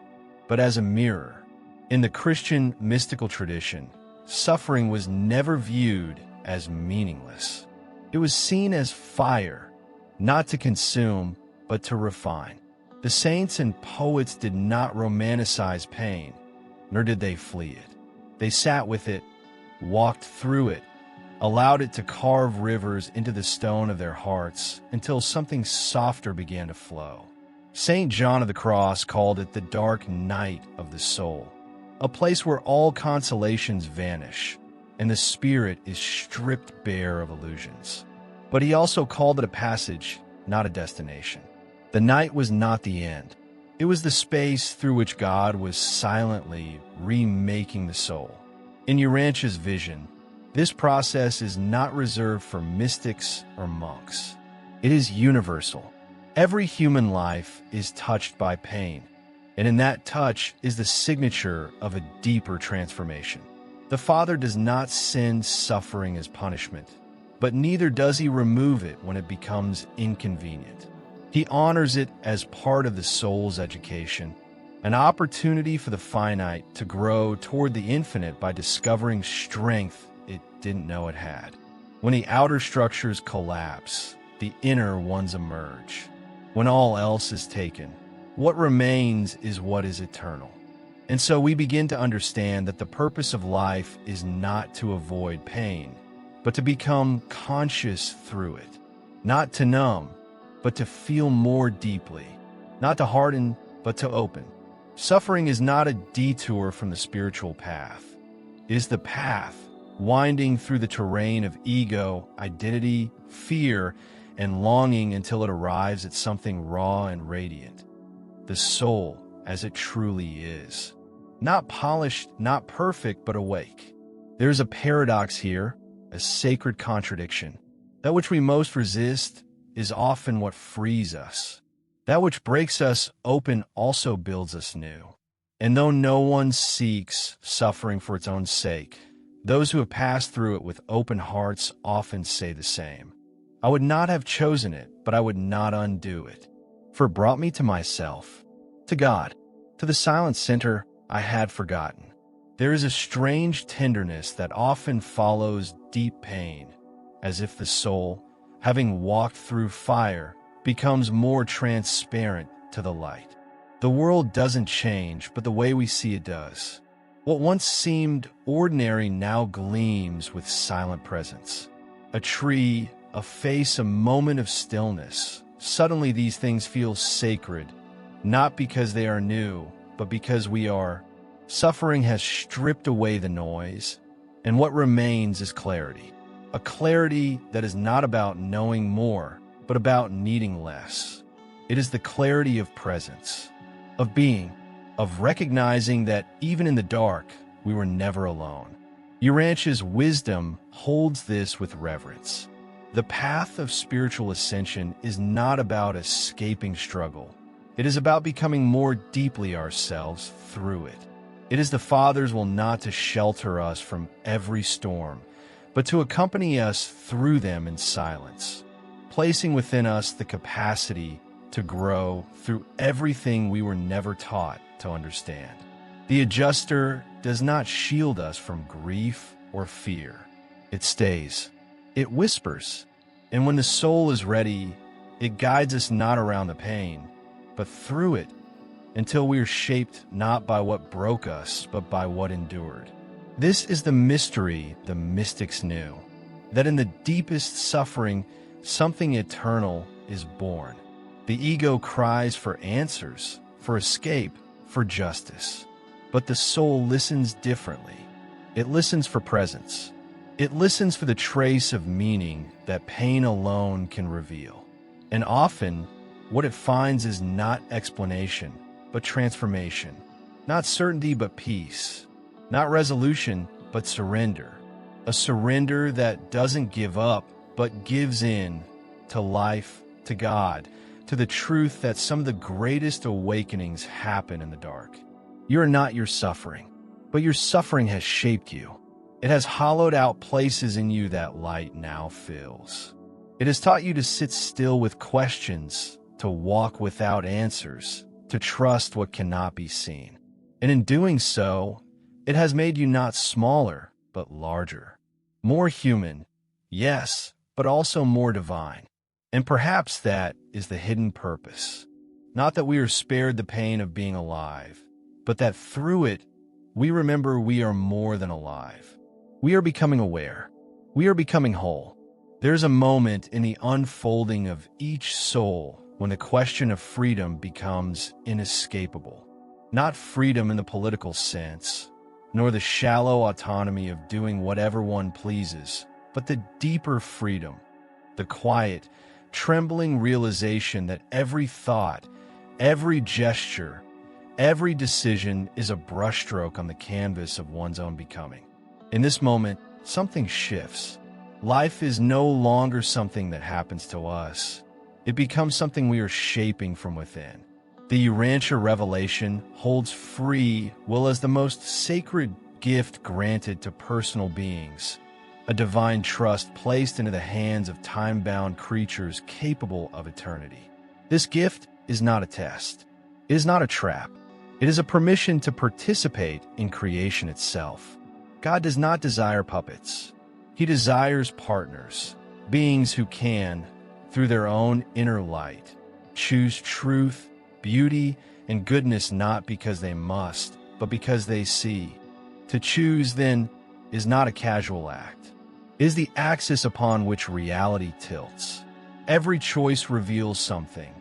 but as a mirror. In the Christian mystical tradition, suffering was never viewed as meaningless. It was seen as fire, not to consume, but to refine. The saints and poets did not romanticize pain. nor did they flee it. They sat with it, walked through it, allowed it to carve rivers into the stone of their hearts until something softer began to flow. St. John of the Cross called it the dark night of the soul, a place where all consolations vanish and the spirit is stripped bare of illusions. But he also called it a passage, not a destination. The night was not the end. It was the space through which God was silently remaking the soul. In Urantia's vision, this process is not reserved for mystics or monks. It is universal. Every human life is touched by pain, and in that touch is the signature of a deeper transformation. The Father does not send suffering as punishment, but neither does he remove it when it becomes inconvenient. He honors it as part of the soul's education, an opportunity for the finite to grow toward the infinite by discovering strength it didn't know it had. When the outer structures collapse, the inner ones emerge. When all else is taken, what remains is what is eternal. And so we begin to understand that the purpose of life is not to avoid pain, but to become conscious through it, not to numb, but to feel more deeply, not to harden, but to open. Suffering is not a detour from the spiritual path. It is the path winding through the terrain of ego, identity, fear, and longing until it arrives at something raw and radiant, the soul as it truly is. Not polished, not perfect, but awake. There's a paradox here, a sacred contradiction. That which we most resist is often what frees us. That which breaks us open also builds us new. And though no one seeks suffering for its own sake, those who have passed through it with open hearts often say the same. I would not have chosen it, but I would not undo it. For it brought me to myself, to God, to the silent center I had forgotten. There is a strange tenderness that often follows deep pain, as if the soul, having walked through fire, becomes more transparent to the light. The world doesn't change, but the way we see it does. What once seemed ordinary now gleams with silent presence. A tree, a face, a moment of stillness. Suddenly these things feel sacred, not because they are new, but because we are. Suffering has stripped away the noise, and what remains is clarity. A clarity that is not about knowing more, but about needing less. It is the clarity of presence, of being, of recognizing that even in the dark, we were never alone. Urantia's wisdom holds this with reverence. The path of spiritual ascension is not about escaping struggle. It is about becoming more deeply ourselves through it. It is the Father's will not to shelter us from every storm, but to accompany us through them in silence, placing within us the capacity to grow through everything we were never taught to understand. The adjuster does not shield us from grief or fear. It stays. It whispers. And when the soul is ready, it guides us not around the pain, but through it, until we are shaped not by what broke us, but by what endured. This is the mystery the mystics knew, that in the deepest suffering, something eternal is born. The ego cries for answers, for escape, for justice. But the soul listens differently. It listens for presence. It listens for the trace of meaning that pain alone can reveal. And often, what it finds is not explanation, but transformation. Not certainty, but peace. Not resolution, but surrender. A surrender that doesn't give up, but gives in to life, to God, to the truth that some of the greatest awakenings happen in the dark. You are not your suffering, but your suffering has shaped you. It has hollowed out places in you that light now fills. It has taught you to sit still with questions, to walk without answers, to trust what cannot be seen. And in doing so, it has made you not smaller, but larger. More human, yes, but also more divine. And perhaps that is the hidden purpose. Not that we are spared the pain of being alive, but that through it, we remember we are more than alive. We are becoming aware. We are becoming whole. There's a moment in the unfolding of each soul when the question of freedom becomes inescapable. Not freedom in the political sense, nor the shallow autonomy of doing whatever one pleases, but the deeper freedom, the quiet, trembling realization that every thought, every gesture, every decision is a brushstroke on the canvas of one's own becoming. In this moment, something shifts. Life is no longer something that happens to us. It becomes something we are shaping from within. The Urantia revelation holds free will as the most sacred gift granted to personal beings, a divine trust placed into the hands of time-bound creatures capable of eternity. This gift is not a test. It is not a trap. It is a permission to participate in creation itself. God does not desire puppets. He desires partners, beings who can, through their own inner light, choose truth, beauty, and goodness not because they must, but because they see. To choose, then, is not a casual act. It is the axis upon which reality tilts. Every choice reveals something,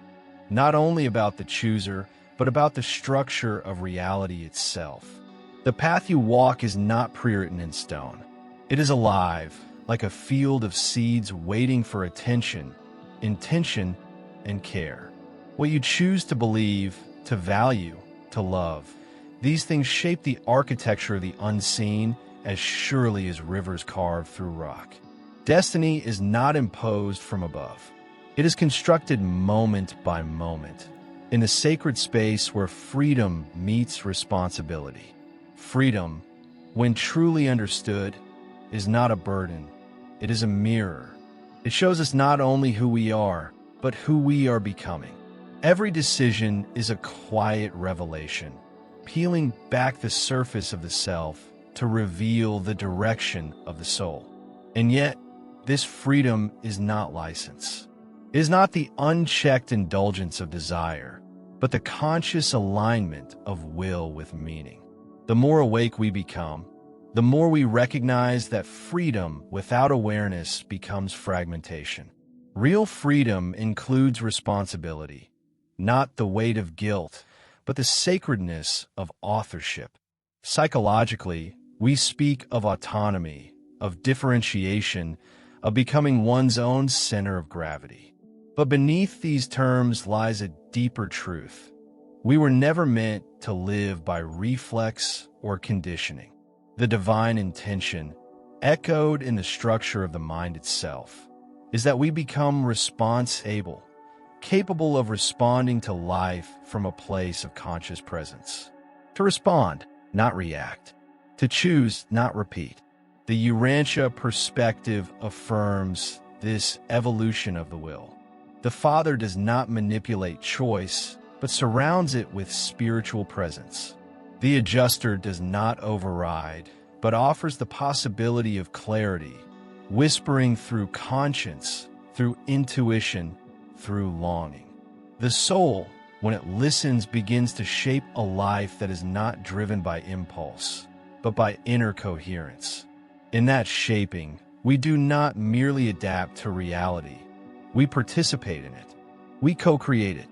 not only about the chooser, but about the structure of reality itself. The path you walk is not pre-written in stone. It is alive, like a field of seeds waiting for attention, intention, and care. What you choose to believe, to value, to love, these things shape the architecture of the unseen as surely as rivers carve through rock. Destiny is not imposed from above. It is constructed moment by moment, in the sacred space where freedom meets responsibility. Freedom, when truly understood, is not a burden. It is a mirror. It shows us not only who we are, but who we are becoming. Every decision is a quiet revelation, peeling back the surface of the self to reveal the direction of the soul. And yet, this freedom is not license. It is not the unchecked indulgence of desire, but the conscious alignment of will with meaning. The more awake we become, the more we recognize that freedom without awareness becomes fragmentation. Real freedom includes responsibility, not the weight of guilt, but the sacredness of authorship. Psychologically, we speak of autonomy, of differentiation, of becoming one's own center of gravity. But beneath these terms lies a deeper truth. We were never meant to live by reflex or conditioning. The divine intention, echoed in the structure of the mind itself, is that we become response-able, capable of responding to life from a place of conscious presence. To respond, not react. To choose, not repeat. The Urantia perspective affirms this evolution of the will. The Father does not manipulate choice, but surrounds it with spiritual presence. The adjuster does not override, but offers the possibility of clarity, whispering through conscience, through intuition, through longing. The soul, when it listens, begins to shape a life that is not driven by impulse, but by inner coherence. In that shaping, we do not merely adapt to reality. We participate in it. We co-create it.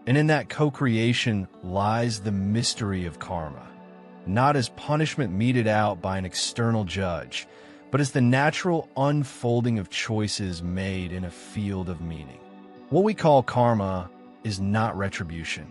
And in that co-creation lies the mystery of karma, not as punishment meted out by an external judge, but as the natural unfolding of choices made in a field of meaning. What we call karma is not retribution.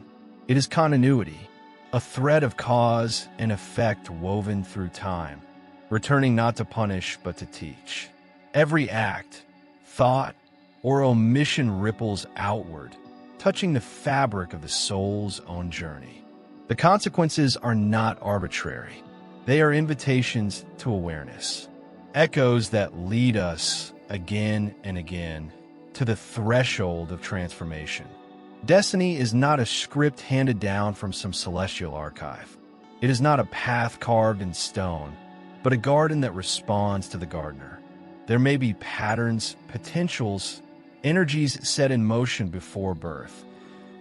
It is continuity, a thread of cause and effect woven through time, returning not to punish but to teach. Every act, thought, or omission ripples outward, touching the fabric of the soul's own journey. The consequences are not arbitrary. They are invitations to awareness, echoes that lead us again and again to the threshold of transformation. Destiny is not a script handed down from some celestial archive. It is not a path carved in stone, but a garden that responds to the gardener. There may be patterns, potentials, energies set in motion before birth,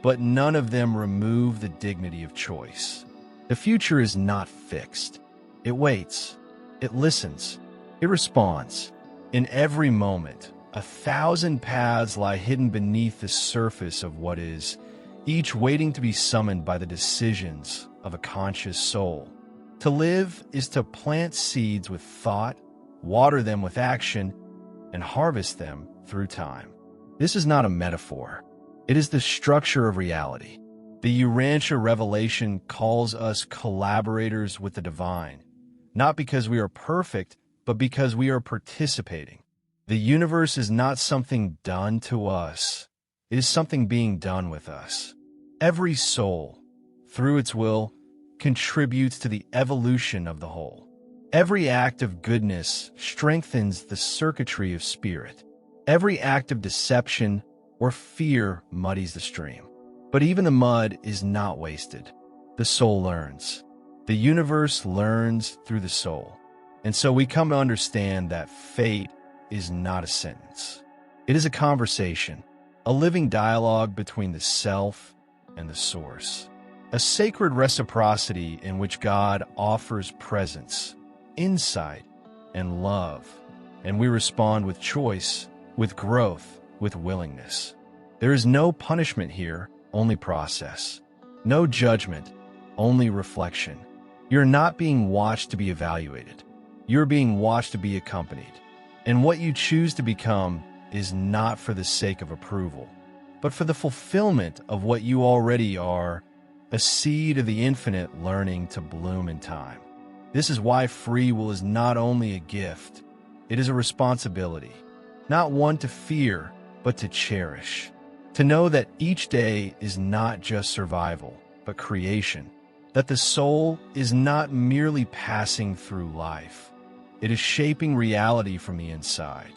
but none of them remove the dignity of choice. The future is not fixed. It waits. It listens. It responds. In every moment, 1,000 paths lie hidden beneath the surface of what is, each waiting to be summoned by the decisions of a conscious soul. To live is to plant seeds with thought, water them with action, and harvest them through time. This is not a metaphor. It is the structure of reality. The Urantia revelation calls us collaborators with the divine, not because we are perfect, but because we are participating. The universe is not something done to us. It is something being done with us. Every soul, through its will, contributes to the evolution of the whole. Every act of goodness strengthens the circuitry of spirit. Every act of deception or fear muddies the stream. But even the mud is not wasted. The soul learns. The universe learns through the soul. And so we come to understand that fate is not a sentence. It is a conversation, a living dialogue between the self and the source. A sacred reciprocity in which God offers presence, insight, and love, and we respond with choice, with growth, with willingness. There is no punishment here, only process. No judgment, only reflection. You're not being watched to be evaluated. You're being watched to be accompanied. And what you choose to become is not for the sake of approval, but for the fulfillment of what you already are, a seed of the infinite learning to bloom in time. This is why free will is not only a gift, it is a responsibility, not one to fear, but to cherish. To know that each day is not just survival, but creation. That the soul is not merely passing through life. It is shaping reality from the inside.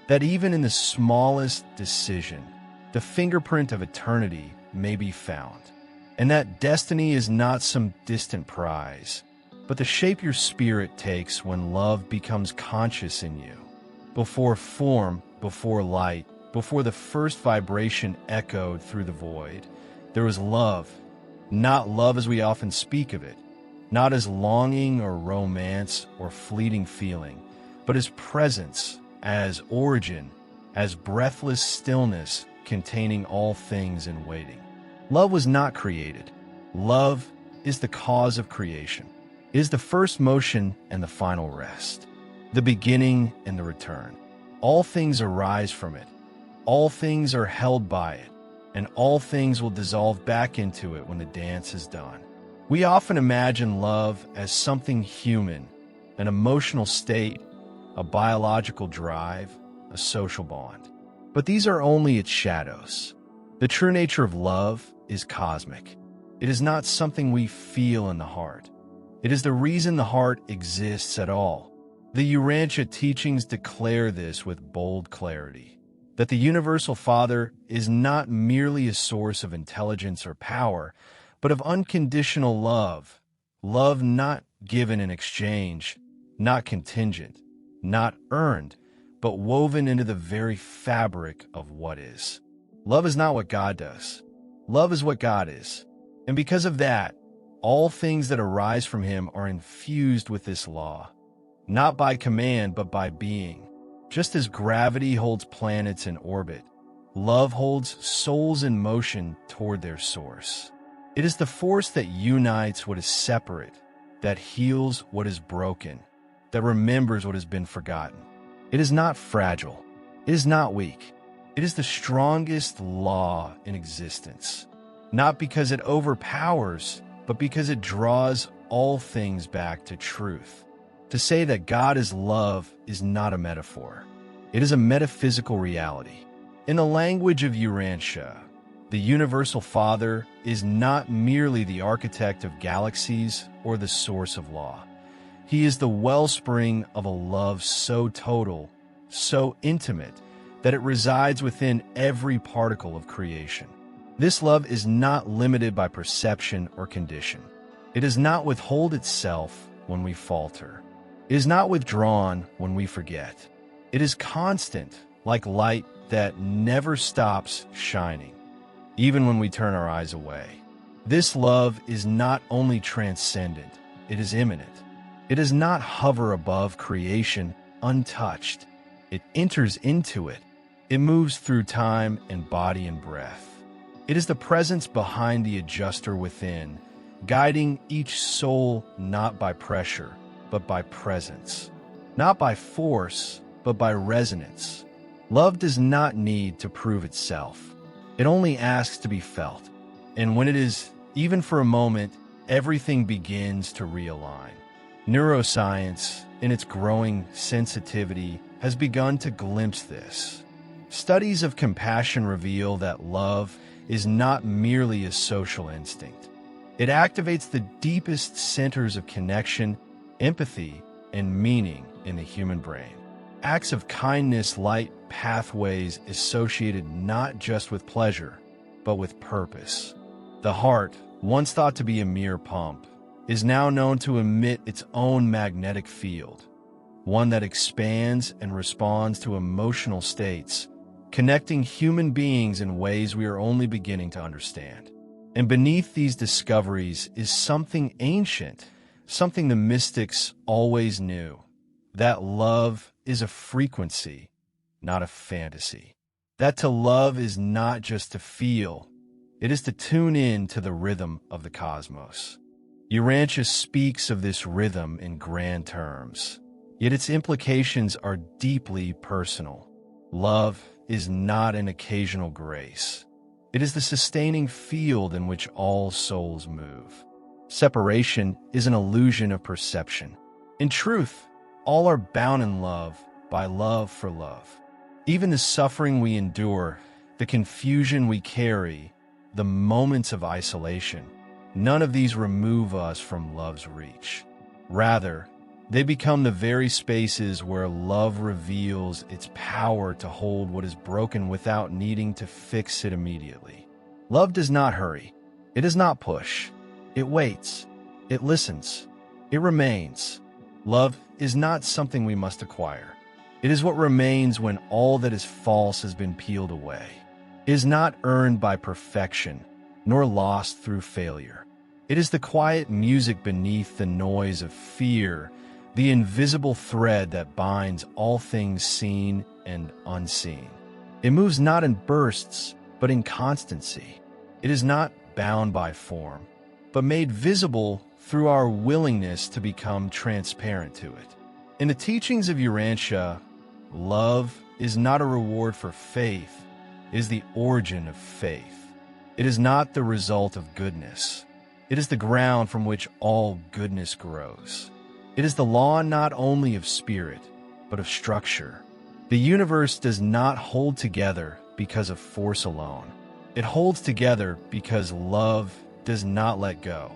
That even in the smallest decision, the fingerprint of eternity may be found. And that destiny is not some distant prize, but the shape your spirit takes when love becomes conscious in you. Before form, before light, before the first vibration echoed through the void, there was love. Not love as we often speak of it, not as longing or romance or fleeting feeling, but as presence, as origin, as breathless stillness containing all things in waiting. Love was not created. Love is the cause of creation. It is the first motion and the final rest, the beginning and the return. All things arise from it. All things are held by it, and all things will dissolve back into it when the dance is done. We often imagine love as something human, an emotional state, a biological drive, a social bond. But these are only its shadows. The true nature of love is cosmic. It is not something we feel in the heart. It is the reason the heart exists at all. The Urantia teachings declare this with bold clarity. That the Universal Father is not merely a source of intelligence or power, but of unconditional love. Love not given in exchange, not contingent, not earned, but woven into the very fabric of what is. Love is not what God does. Love is what God is. And because of that, all things that arise from Him are infused with this law, not by command, but by being. Just as gravity holds planets in orbit, love holds souls in motion toward their source. It is the force that unites what is separate, that heals what is broken, that remembers what has been forgotten. It is not fragile. It is not weak. It is the strongest law in existence, not because it overpowers, but because it draws all things back to truth. To say that God is love is not a metaphor. It is a metaphysical reality. In the language of Urantia, the Universal Father is not merely the architect of galaxies or the source of law. He is the wellspring of a love so total, so intimate, that it resides within every particle of creation. This love is not limited by perception or condition. It does not withhold itself when we falter. It is not withdrawn when we forget. It is constant, like light that never stops shining, even when we turn our eyes away. This love is not only transcendent, it is immanent. It does not hover above creation untouched. It enters into it. It moves through time and body and breath. It is the presence behind the adjuster within, guiding each soul not by pressure, but by presence. Not by force, but by resonance. Love does not need to prove itself. It only asks to be felt. And when it is, even for a moment, everything begins to realign. Neuroscience, in its growing sensitivity, has begun to glimpse this. Studies of compassion reveal that love is not merely a social instinct. It activates the deepest centers of connection, empathy, and meaning in the human brain. Acts of kindness light pathways associated not just with pleasure, but with purpose. The heart, once thought to be a mere pump, is now known to emit its own magnetic field, one that expands and responds to emotional states, connecting human beings in ways we are only beginning to understand. And beneath these discoveries is something ancient, something the mystics always knew, that love is a frequency, not a fantasy. That to love is not just to feel, it is to tune in to the rhythm of the cosmos. Urantia speaks of this rhythm in grand terms, yet its implications are deeply personal. Love is not an occasional grace. It is the sustaining field in which all souls move. Separation is an illusion of perception. In truth, all are bound in love by love for love. Even the suffering we endure, the confusion we carry, the moments of isolation, none of these remove us from love's reach. Rather, they become the very spaces where love reveals its power to hold what is broken without needing to fix it immediately. Love does not hurry. It does not push. It waits. It listens. It remains. Love is not something we must acquire. It is what remains when all that is false has been peeled away. It is not earned by perfection, nor lost through failure. It is the quiet music beneath the noise of fear, the invisible thread that binds all things seen and unseen. It moves not in bursts, but in constancy. It is not bound by form, but made visible through our willingness to become transparent to it. In the teachings of Urantia, love is not a reward for faith, it is the origin of faith. It is not the result of goodness. It is the ground from which all goodness grows. It is the law not only of spirit, but of structure. The universe does not hold together because of force alone. It holds together because love does not let go.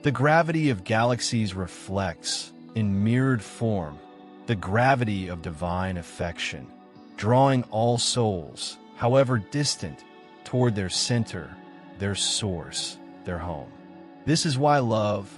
The gravity of galaxies reflects, in mirrored form, the gravity of divine affection, drawing all souls, however distant, toward their center, their source, their home. This is why love,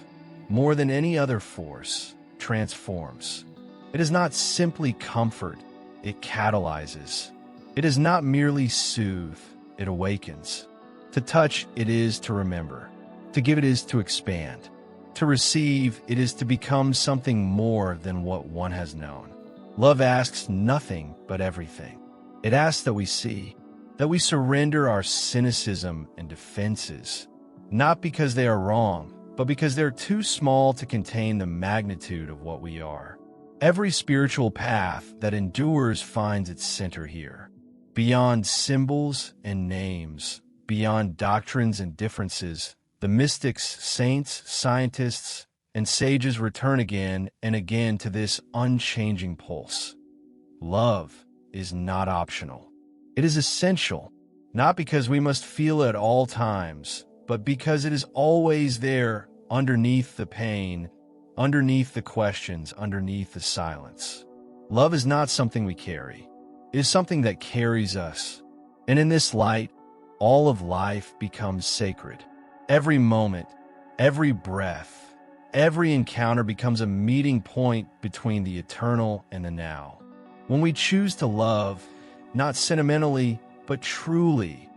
more than any other force, transforms. It is not simply comfort, it catalyzes. It is not merely soothe, it awakens. To touch, it is to remember. To give, it is to expand. To receive, it is to become something more than what one has known. Love asks nothing but everything. It asks that we see, that we surrender our cynicism and defenses, not because they are wrong, but because they're too small to contain the magnitude of what we are. Every spiritual path that endures finds its center here. Beyond symbols and names, beyond doctrines and differences, the mystics, saints, scientists, and sages return again and again to this unchanging pulse. Love is not optional. It is essential, not because we must feel it at all times, but because it is always there underneath the pain, underneath the questions, underneath the silence. Love is not something we carry. It is something that carries us. And in this light, all of life becomes sacred. Every moment, every breath, every encounter becomes a meeting point between the eternal and the now. When we choose to love, not sentimentally, but truly,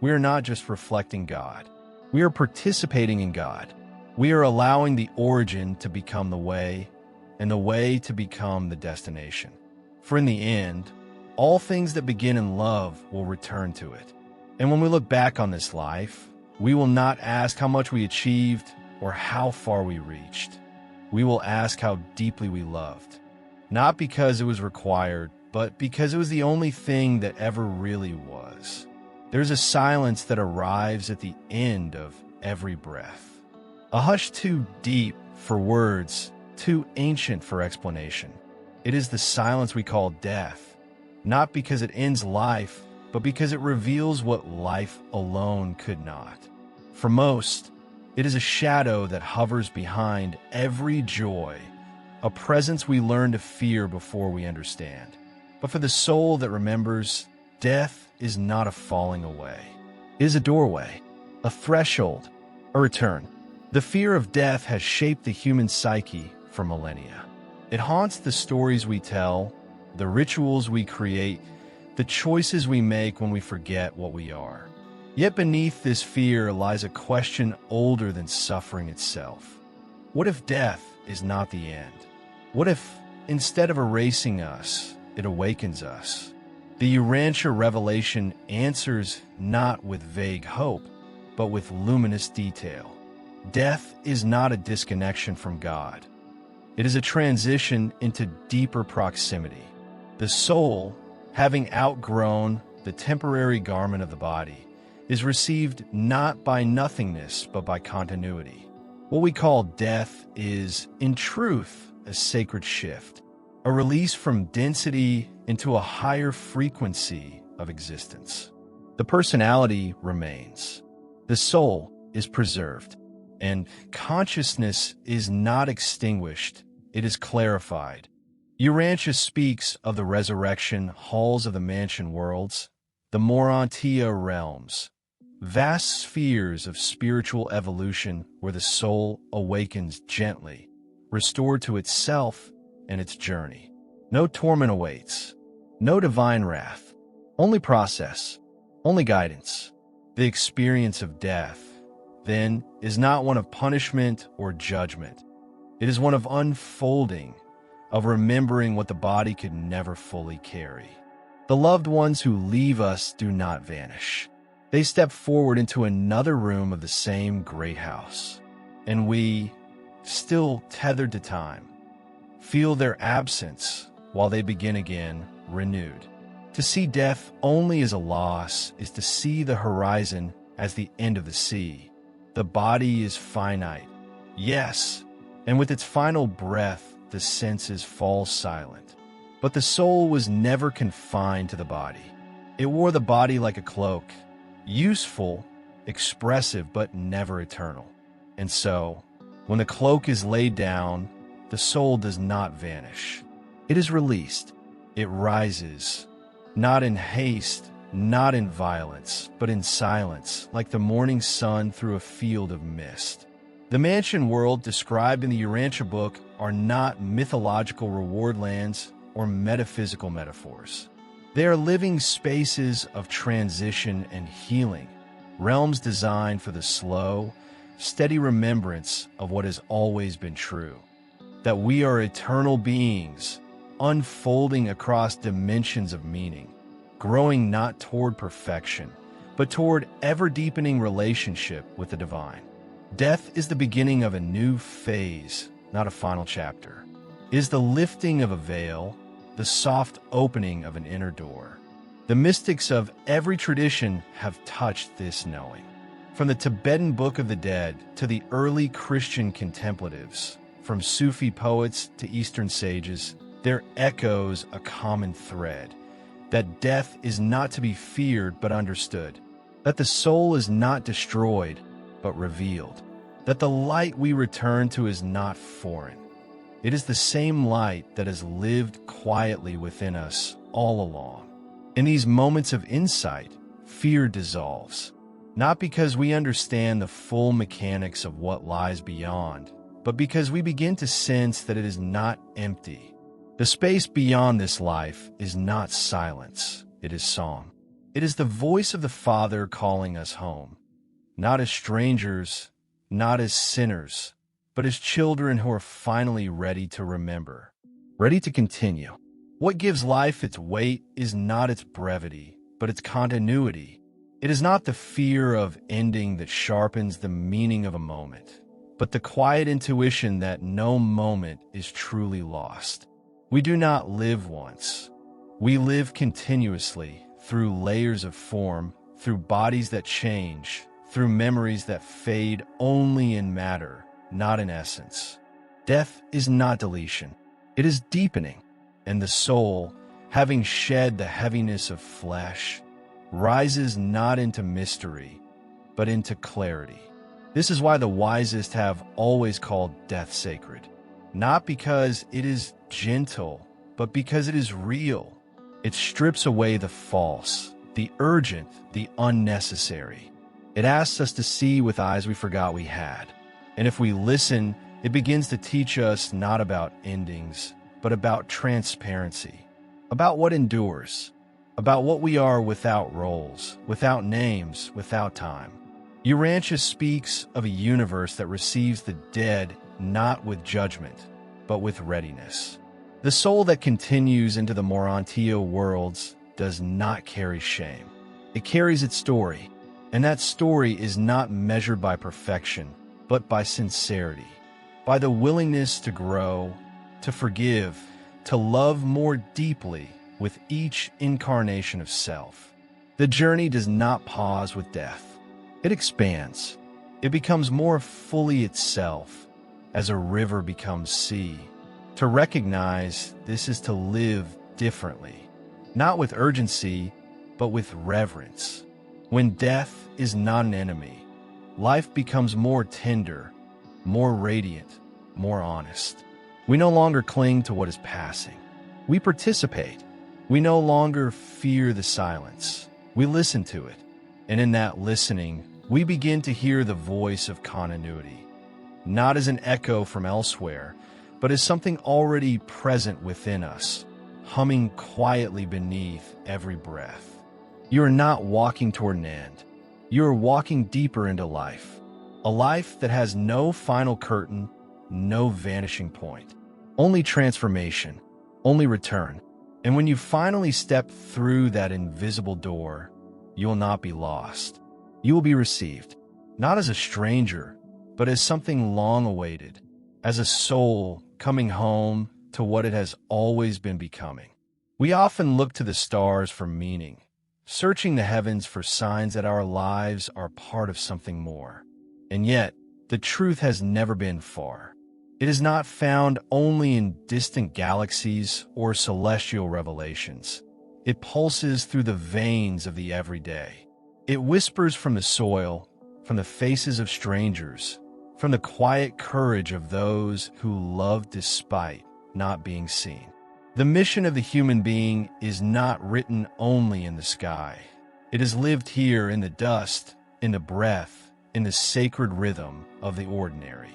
we are not just reflecting God. We are participating in God. We are allowing the origin to become the way, and the way to become the destination. For in the end, all things that begin in love will return to it. And when we look back on this life, we will not ask how much we achieved or how far we reached. We will ask how deeply we loved, not because it was required, but because it was the only thing that ever really was. There's a silence that arrives at the end of every breath, a hush too deep for words, too ancient for explanation. It is the silence we call death, not because it ends life, but because it reveals what life alone could not. For most, it is a shadow that hovers behind every joy, a presence we learn to fear before we understand. But for the soul that remembers, death is not a falling away. It is a doorway, a threshold, a return. The fear of death has shaped the human psyche for millennia. It haunts the stories we tell, the rituals we create, the choices we make when we forget what we are. Yet beneath this fear lies a question older than suffering itself. What if death is not the end? What if, instead of erasing us, it awakens us? The Urantia revelation answers not with vague hope, but with luminous detail. Death is not a disconnection from God. It is a transition into deeper proximity. The soul, having outgrown the temporary garment of the body, is received not by nothingness, but by continuity. What we call death is, in truth, a sacred shift, a release from density into a higher frequency of existence. The personality remains. The soul is preserved, and consciousness is not extinguished, it is clarified. Urantia speaks of the resurrection halls of the mansion worlds, the Urantia realms, vast spheres of spiritual evolution where the soul awakens gently, restored to itself and its journey. No torment awaits, no divine wrath, only process, only guidance. The experience of death, then, is not one of punishment or judgment. It is one of unfolding, of remembering what the body could never fully carry. The loved ones who leave us do not vanish. They step forward into another room of the same great house, and we, still tethered to time, feel their absence while they begin again, renewed. To see death only as a loss is to see the horizon as the end of the sea. The body is finite, yes, and with its final breath, the senses fall silent. But the soul was never confined to the body. It wore the body like a cloak, useful, expressive, but never eternal. And so, when the cloak is laid down, the soul does not vanish. It is released. It rises, not in haste, not in violence, but in silence, like the morning sun through a field of mist. The mansion world described in the Urantia Book are not mythological reward lands or metaphysical metaphors. They are living spaces of transition and healing, realms designed for the slow, steady remembrance of what has always been true, that we are eternal beings, unfolding across dimensions of meaning, growing not toward perfection, but toward ever-deepening relationship with the divine. Death is the beginning of a new phase, not a final chapter. It is the lifting of a veil, the soft opening of an inner door. The mystics of every tradition have touched this knowing. From the Tibetan Book of the Dead to the early Christian contemplatives, from Sufi poets to Eastern sages, there echoes a common thread, that death is not to be feared but understood, that the soul is not destroyed but revealed, that the light we return to is not foreign. It is the same light that has lived quietly within us all along. In these moments of insight, fear dissolves, not because we understand the full mechanics of what lies beyond, but because we begin to sense that it is not empty. The space beyond this life is not silence, it is song. It is the voice of the Father calling us home. not as strangers, not as sinners, but as children who are finally ready to remember, ready to continue. What gives life its weight is not its brevity, but its continuity. It is not the fear of ending that sharpens the meaning of a moment, but the quiet intuition that no moment is truly lost. We do not live once. We live continuously through layers of form, through bodies that change, through memories that fade only in matter, not in essence. Death is not deletion. It is deepening, and the soul, having shed the heaviness of flesh, rises not into mystery, but into clarity. This is why the wisest have always called death sacred, not because it is gentle, but because it is real. It strips away the false, the urgent, the unnecessary. It asks us to see with eyes we forgot we had. And if we listen, it begins to teach us not about endings, but about transparency, about what endures, about what we are without roles, without names, without time. Urantia speaks of a universe that receives the dead not with judgment, but with readiness. The soul that continues into the Urantia worlds does not carry shame. It carries its story, and that story is not measured by perfection, but by sincerity, by the willingness to grow, to forgive, to love more deeply with each incarnation of self. The journey does not pause with death. It expands. It becomes more fully itself, as a river becomes sea. To recognize this is to live differently, not with urgency, but with reverence. When death is not an enemy, life becomes more tender, more radiant, more honest. We no longer cling to what is passing. We participate. We no longer fear the silence. We listen to it. And in that listening, we begin to hear the voice of continuity, not as an echo from elsewhere, but as something already present within us, humming quietly beneath every breath. You are not walking toward an end. You are walking deeper into life, a life that has no final curtain, no vanishing point, only transformation, only return. And when you finally step through that invisible door, you will not be lost. You will be received, not as a stranger, but as something long awaited, as a soul coming home to what it has always been becoming. We often look to the stars for meaning, searching the heavens for signs that our lives are part of something more. And yet, the truth has never been far. It is not found only in distant galaxies or celestial revelations. It pulses through the veins of the everyday. It whispers from the soil, from the faces of strangers, from the quiet courage of those who love despite not being seen. The mission of the human being is not written only in the sky. It is lived here in the dust, in the breath, in the sacred rhythm of the ordinary.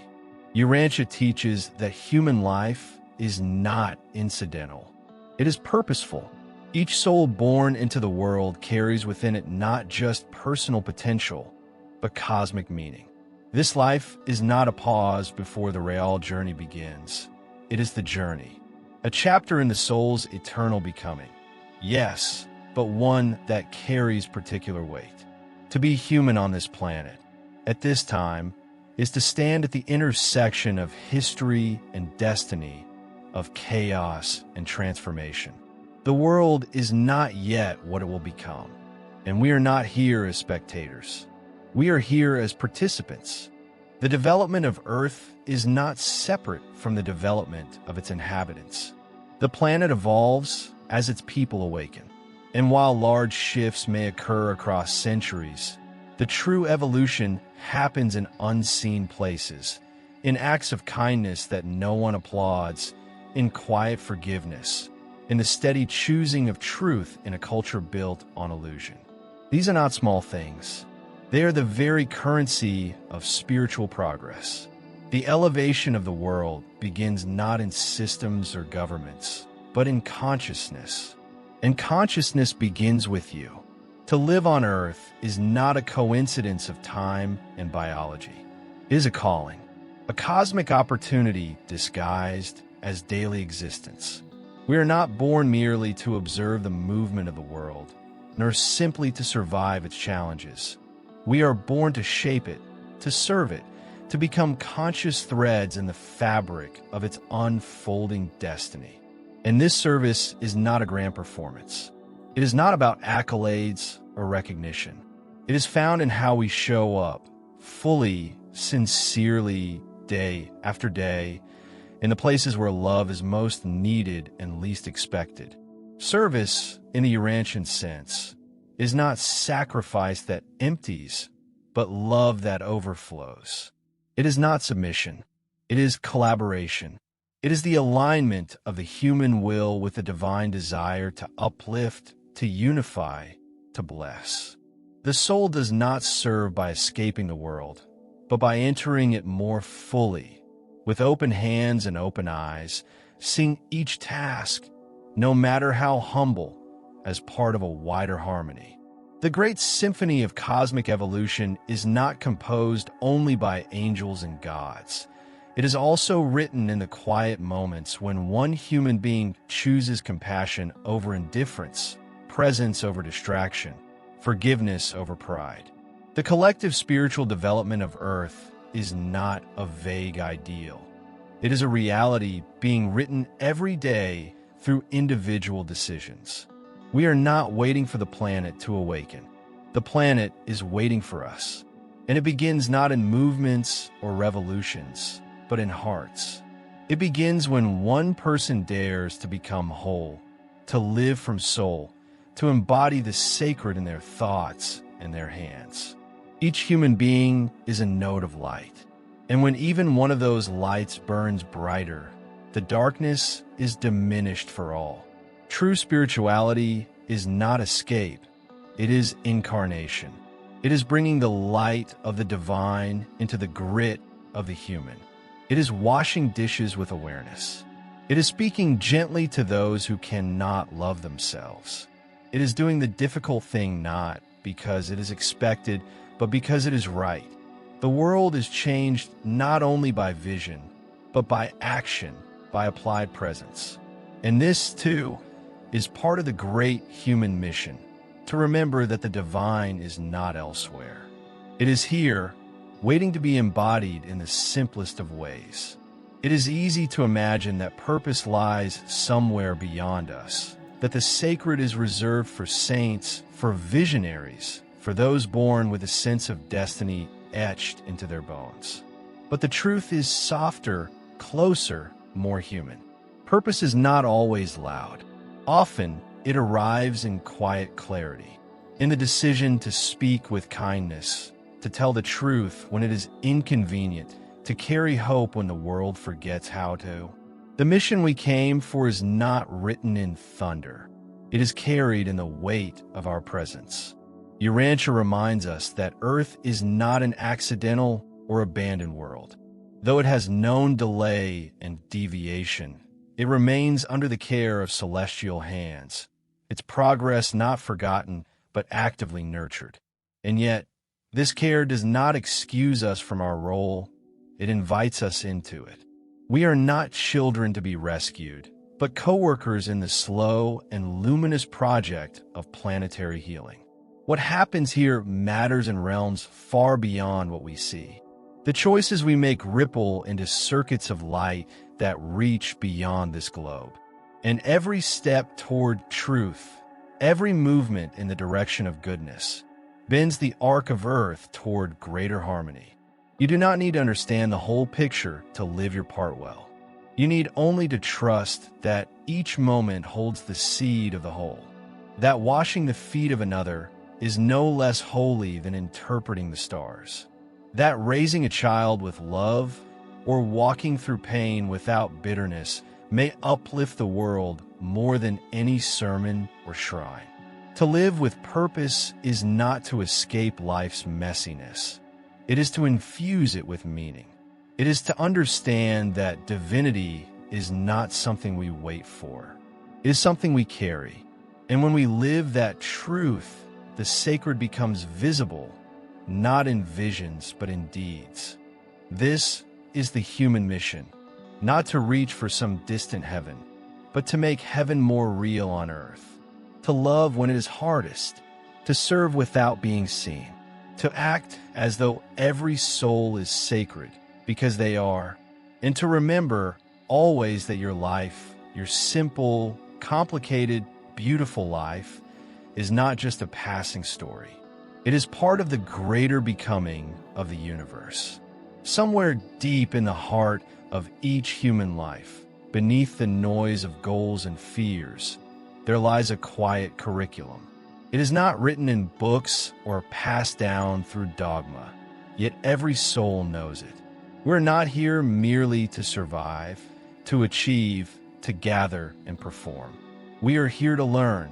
Urantia teaches that human life is not incidental. It is purposeful. Each soul born into the world carries within it not just personal potential, but cosmic meaning. This life is not a pause before the real journey begins. It is the journey, a chapter in the soul's eternal becoming. Yes, but one that carries particular weight. To be human on this planet, at this time, is to stand at the intersection of history and destiny, of chaos and transformation. The world is not yet what it will become, and we are not here as spectators. We are here as participants. The development of Earth is not separate from the development of its inhabitants. The planet evolves as its people awaken. And while large shifts may occur across centuries, the true evolution happens in unseen places, in acts of kindness that no one applauds, in quiet forgiveness, in the steady choosing of truth in a culture built on illusion. These are not small things. They are the very currency of spiritual progress. The elevation of the world begins not in systems or governments, but in consciousness. And consciousness begins with you. To live on Earth is not a coincidence of time and biology. It is a calling, a cosmic opportunity disguised as daily existence. We are not born merely to observe the movement of the world, nor simply to survive its challenges. We are born to shape it, to serve it, to become conscious threads in the fabric of its unfolding destiny. And this service is not a grand performance. It is not about accolades or recognition. It is found in how we show up, fully, sincerely, day after day, in the places where love is most needed and least expected. Service, in the Urantian sense, is not sacrifice that empties, but love that overflows. It is not submission. It is collaboration. It is the alignment of the human will with the divine desire to uplift, to unify, to bless. The soul does not serve by escaping the world, but by entering it more fully, with open hands and open eyes, seeing each task, no matter how humble, as part of a wider harmony. The great symphony of cosmic evolution is not composed only by angels and gods. It is also written in the quiet moments when one human being chooses compassion over indifference, presence over distraction, forgiveness over pride. The collective spiritual development of Earth is not a vague ideal. It is a reality being written every day through individual decisions. We are not waiting for the planet to awaken. The planet is waiting for us. And it begins not in movements or revolutions, but in hearts. It begins when one person dares to become whole, to live from soul, to embody the sacred in their thoughts and their hands. Each human being is a node of light. And when even one of those lights burns brighter, the darkness is diminished for all. True spirituality is not escape. It is incarnation. It is bringing the light of the divine into the grit of the human. It is washing dishes with awareness. It is speaking gently to those who cannot love themselves. It is doing the difficult thing not because it is expected, but because it is right. The world is changed not only by vision, but by action, by applied presence. And this, too, is part of the great human mission, to remember that the divine is not elsewhere. It is here, waiting to be embodied in the simplest of ways. It is easy to imagine that purpose lies somewhere beyond us, that the sacred is reserved for saints, for visionaries, for those born with a sense of destiny etched into their bones. But the truth is softer, closer, more human. Purpose is not always loud. Often, it arrives in quiet clarity, in the decision to speak with kindness, to tell the truth when it is inconvenient, to carry hope when the world forgets how to. The mission we came for is not written in thunder. It is carried in the weight of our presence. Urantia reminds us that Earth is not an accidental or abandoned world. Though it has known delay and deviation, it remains under the care of celestial hands, its progress not forgotten, but actively nurtured. And yet, this care does not excuse us from our role. It invites us into it. We are not children to be rescued, but co-workers in the slow and luminous project of planetary healing. What happens here matters in realms far beyond what we see. The choices we make ripple into circuits of light that reach beyond this globe. And every step toward truth, every movement in the direction of goodness, bends the arc of Earth toward greater harmony. You do not need to understand the whole picture to live your part well. You need only to trust that each moment holds the seed of the whole, that washing the feet of another is no less holy than interpreting the stars, that raising a child with love or walking through pain without bitterness may uplift the world more than any sermon or shrine. To live with purpose is not to escape life's messiness. It is to infuse it with meaning. It is to understand that divinity is not something we wait for. It is something we carry. And when we live that truth, the sacred becomes visible, not in visions, but in deeds. This is the human mission, not to reach for some distant heaven, but to make heaven more real on earth, to love when it is hardest, to serve without being seen, to act as though every soul is sacred because they are, and to remember always that your life, your simple, complicated, beautiful life, is not just a passing story. It is part of the greater becoming of the universe. Somewhere deep in the heart of each human life, beneath the noise of goals and fears, there lies a quiet curriculum. It is not written in books or passed down through dogma, yet every soul knows it. We're not here merely to survive, to achieve, to gather and perform. We are here to learn,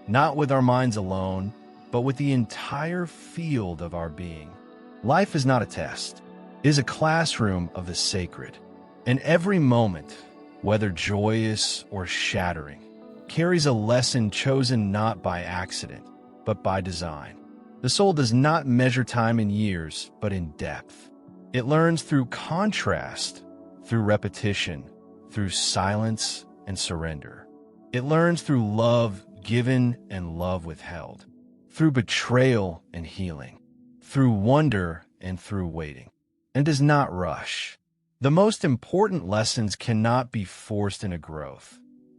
not with our minds alone, but with the entire field of our being. Life is not a test. It is a classroom of the sacred, and every moment, whether joyous or shattering, carries a lesson chosen not by accident, but by design. The soul does not measure time in years, but in depth. It learns through contrast, through repetition, through silence and surrender. It learns through love given and love withheld, through betrayal and healing, through wonder and through waiting, and does not rush. The most important lessons cannot be forced into growth.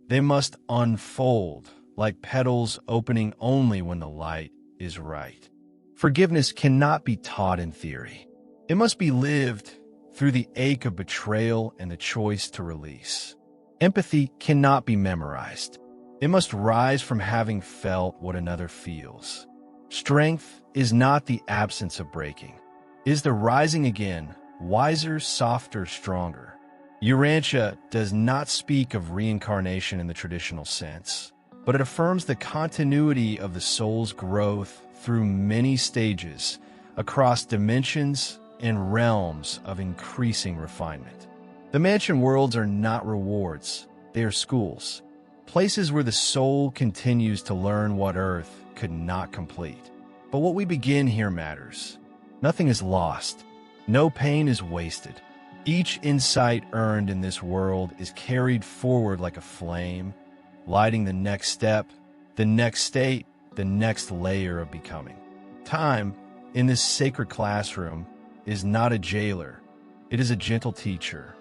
They must unfold like petals opening only when the light is right. Forgiveness cannot be taught in theory. It must be lived through the ache of betrayal and the choice to release. Empathy cannot be memorized. It must rise from having felt what another feels. Strength is not the absence of breaking. It is the rising again, wiser, softer, stronger. Urantia does not speak of reincarnation in the traditional sense, but it affirms the continuity of the soul's growth through many stages, across dimensions and realms of increasing refinement. The mansion worlds are not rewards, they are schools, places where the soul continues to learn what Earth could not complete. But what we begin here matters. Nothing is lost. No pain is wasted. Each insight earned in this world is carried forward like a flame, lighting the next step, the next state, the next layer of becoming. Time, in this sacred classroom, is not a jailer. It is a gentle teacher.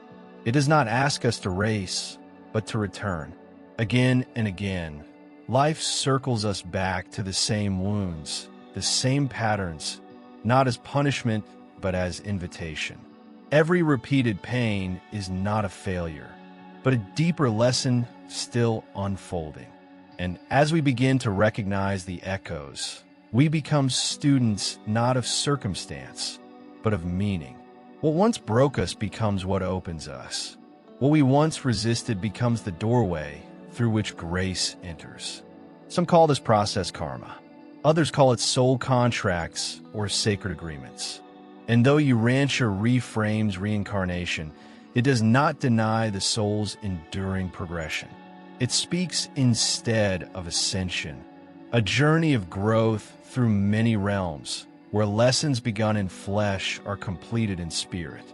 It does not ask us to race, but to return. Again and again, life circles us back to the same wounds, the same patterns, not as punishment, but as invitation. Every repeated pain is not a failure, but a deeper lesson still unfolding. And as we begin to recognize the echoes, we become students not of circumstance, but of meaning. What once broke us becomes what opens us. What we once resisted becomes the doorway through which grace enters. Some call this process karma. Others call it soul contracts or sacred agreements. And though Urantia reframes reincarnation, it does not deny the soul's enduring progression. It speaks instead of ascension, a journey of growth through many realms, where lessons begun in flesh are completed in spirit.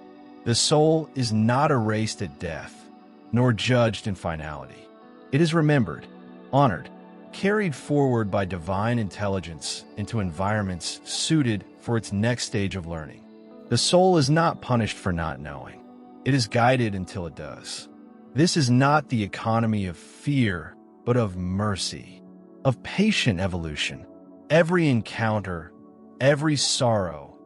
The soul is not erased at death, nor judged in finality. It is remembered, honored, carried forward by divine intelligence into environments suited for its next stage of learning. The soul is not punished for not knowing. It is guided until it does. This is not the economy of fear, but of mercy, of patient evolution. Every encounter, every sorrow,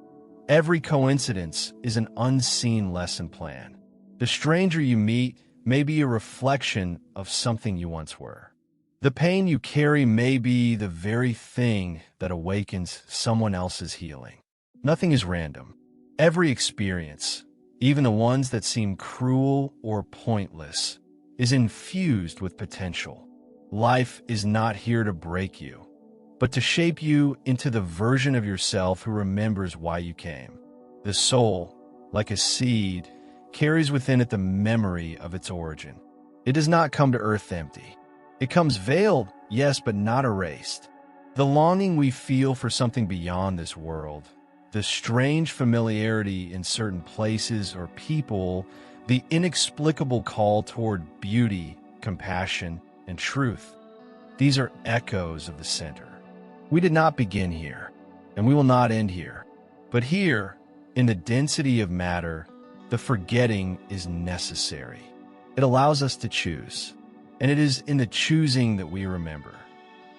every coincidence is an unseen lesson plan. The stranger you meet may be a reflection of something you once were. The pain you carry may be the very thing that awakens someone else's healing. Nothing is random. Every experience, even the ones that seem cruel or pointless, is infused with potential. Life is not here to break you, but to shape you into the version of yourself who remembers why you came. The soul, like a seed, carries within it the memory of its origin. It does not come to earth empty. It comes veiled, yes, but not erased. The longing we feel for something beyond this world, the strange familiarity in certain places or people, the inexplicable call toward beauty, compassion, and truth. These are echoes of the center. We did not begin here, and we will not end here. But here, in the density of matter, the forgetting is necessary. It allows us to choose, and it is in the choosing that we remember.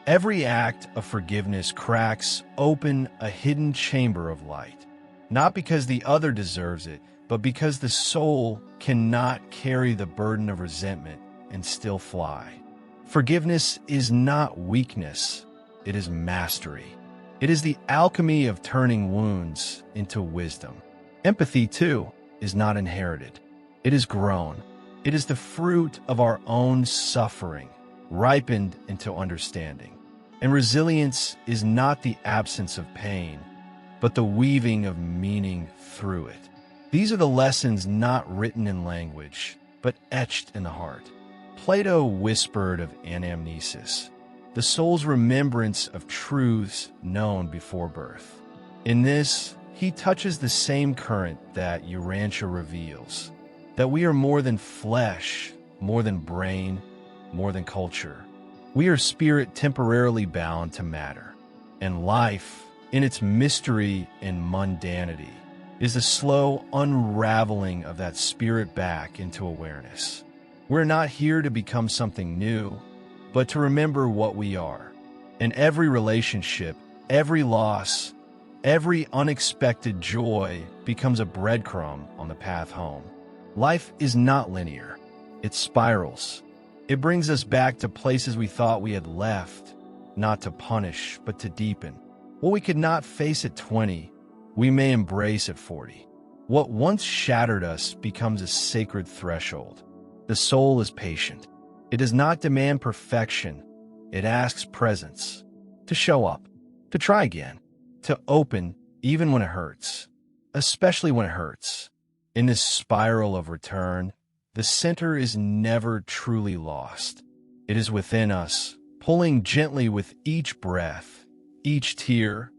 Every act of forgiveness cracks open a hidden chamber of light, not because the other deserves it, but because the soul cannot carry the burden of resentment and still fly. Forgiveness is not weakness, it is mastery. It is the alchemy of turning wounds into wisdom. Empathy, too, is not inherited. It is grown. It is the fruit of our own suffering, ripened into understanding. And resilience is not the absence of pain, but the weaving of meaning through it. These are the lessons not written in language, but etched in the heart. Plato whispered of anamnesis, the soul's remembrance of truths known before birth. In this, he touches the same current that Urantia reveals, that we are more than flesh, more than brain, more than culture. We are spirit temporarily bound to matter, and life, in its mystery and mundanity, is the slow unraveling of that spirit back into awareness. We're not here to become something new, but to remember what we are. In every relationship, every loss, every unexpected joy becomes a breadcrumb on the path home. Life is not linear. It spirals. It brings us back to places we thought we had left, not to punish, but to deepen. What we could not face at 20, we may embrace at 40. What once shattered us becomes a sacred threshold. The soul is patient. It does not demand perfection. It asks presence, to show up, to try again, to open even when it hurts, especially when it hurts. In this spiral of return, the center is never truly lost. It is within us, pulling gently with each breath, each tear,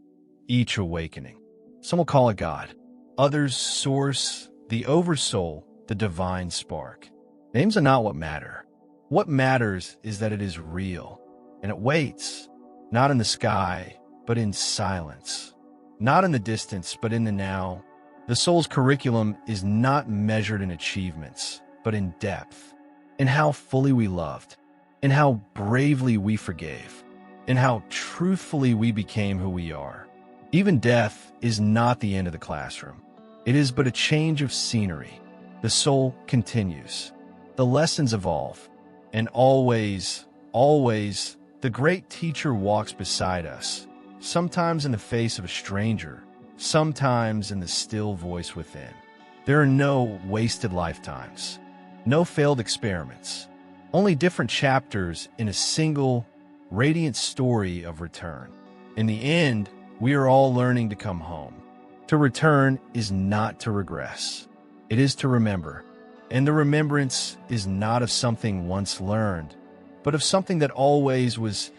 each awakening. Some will call it God. Others source, the oversoul, the divine spark. Names are not what matter. What matters is that it is real, and it waits, not in the sky, but in silence. Not in the distance, but in the now. The soul's curriculum is not measured in achievements, but in depth, in how fully we loved, in how bravely we forgave, in how truthfully we became who we are. Even death is not the end of the classroom. It is but a change of scenery. The soul continues. The lessons evolve. And always, always, the great teacher walks beside us, sometimes in the face of a stranger, sometimes in the still voice within. There are no wasted lifetimes, no failed experiments, only different chapters in a single, radiant story of return. In the end, we are all learning to come home. To return is not to regress. It is to remember. And the remembrance is not of something once learned, but of something that always was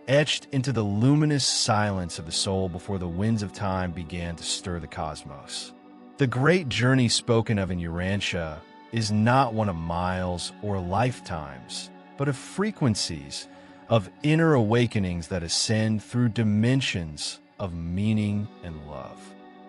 etched into the luminous silence of the soul before the winds of time began to stir the cosmos. The great journey spoken of in Urantia is not one of miles or lifetimes, but of frequencies, of inner awakenings that ascend through dimensions of meaning and love.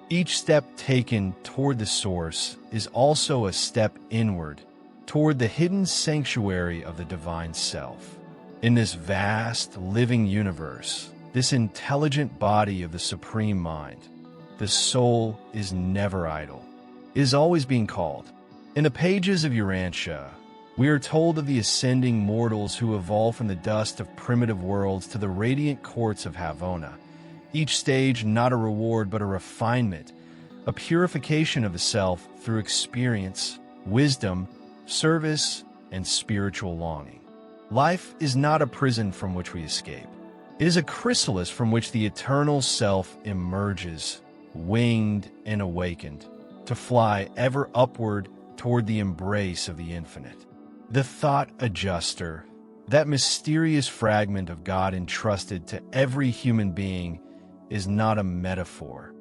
Each step taken toward the source is also a step inward, toward the hidden sanctuary of the divine self. In this vast, living universe, this intelligent body of the supreme mind, the soul is never idle. It is always being called. In the pages of Urantia, we are told of the ascending mortals who evolve from the dust of primitive worlds to the radiant courts of Havona. Each stage not a reward but a refinement, a purification of the self through experience, wisdom, service, and spiritual longing. Life is not a prison from which we escape. It is a chrysalis from which the eternal self emerges, winged and awakened, to fly ever upward toward the embrace of the infinite. The thought adjuster, That mysterious fragment of God entrusted to every human being is not a metaphor.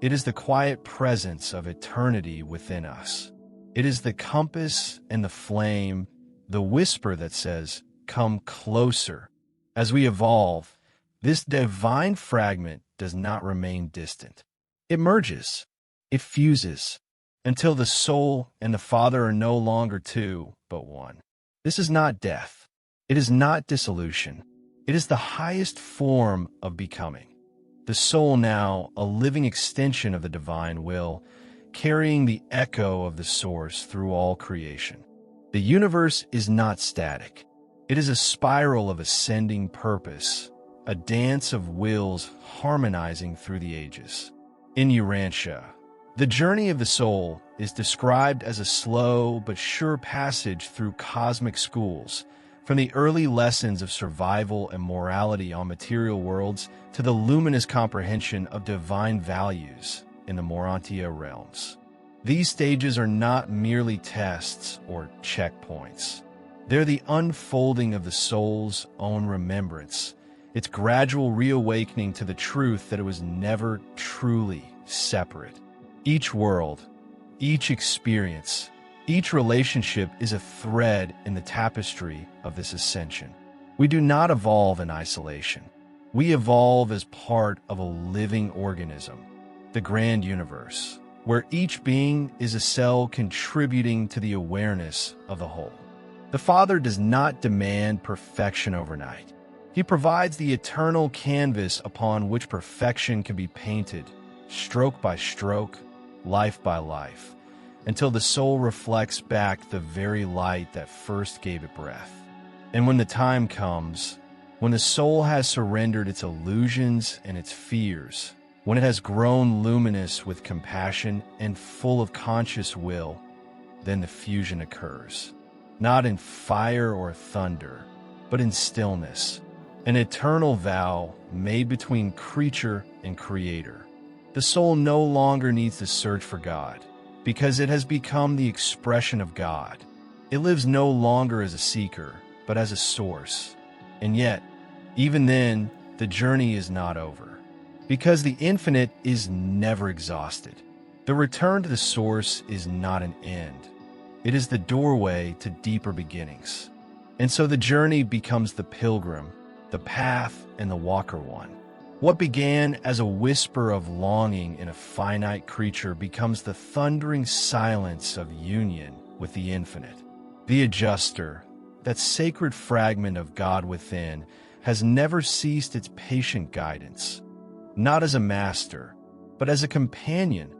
It is the quiet presence of eternity within us. It is the compass and the flame, the whisper that says, "Come closer." As we evolve, this divine fragment does not remain distant. It merges, it fuses, until the soul and the Father are no longer two, but one. This is not death. It is not dissolution. It is the highest form of becoming. The soul now, a living extension of the divine will, carrying the echo of the source through all creation. The universe is not static. It is a spiral of ascending purpose, a dance of wills harmonizing through the ages. In Urantia, the journey of the soul is described as a slow but sure passage through cosmic schools, from the early lessons of survival and morality on material worlds to the luminous comprehension of divine values in the Urantia realms. These stages are not merely tests or checkpoints. They're the unfolding of the soul's own remembrance, its gradual reawakening to the truth that it was never truly separate. Each world, each experience, each relationship is a thread in the tapestry of this ascension. We do not evolve in isolation. We evolve as part of a living organism, the grand universe, where each being is a cell contributing to the awareness of the whole. The Father does not demand perfection overnight. He provides the eternal canvas upon which perfection can be painted, stroke by stroke, life by life, until the soul reflects back the very light that first gave it breath. And when the time comes, when the soul has surrendered its illusions and its fears, when it has grown luminous with compassion and full of conscious will, then the fusion occurs. Not in fire or thunder, but in stillness, an eternal vow made between creature and creator. The soul no longer needs to search for God, because it has become the expression of God. It lives no longer as a seeker, but as a source. And yet, even then, the journey is not over, because the infinite is never exhausted. The return to the source is not an end. It is the doorway to deeper beginnings. And so the journey becomes the pilgrim, the path, and the walker one. What began as a whisper of longing in a finite creature becomes the thundering silence of union with the infinite. The adjuster, that sacred fragment of God within, has never ceased its patient guidance, not as a master, but as a companion,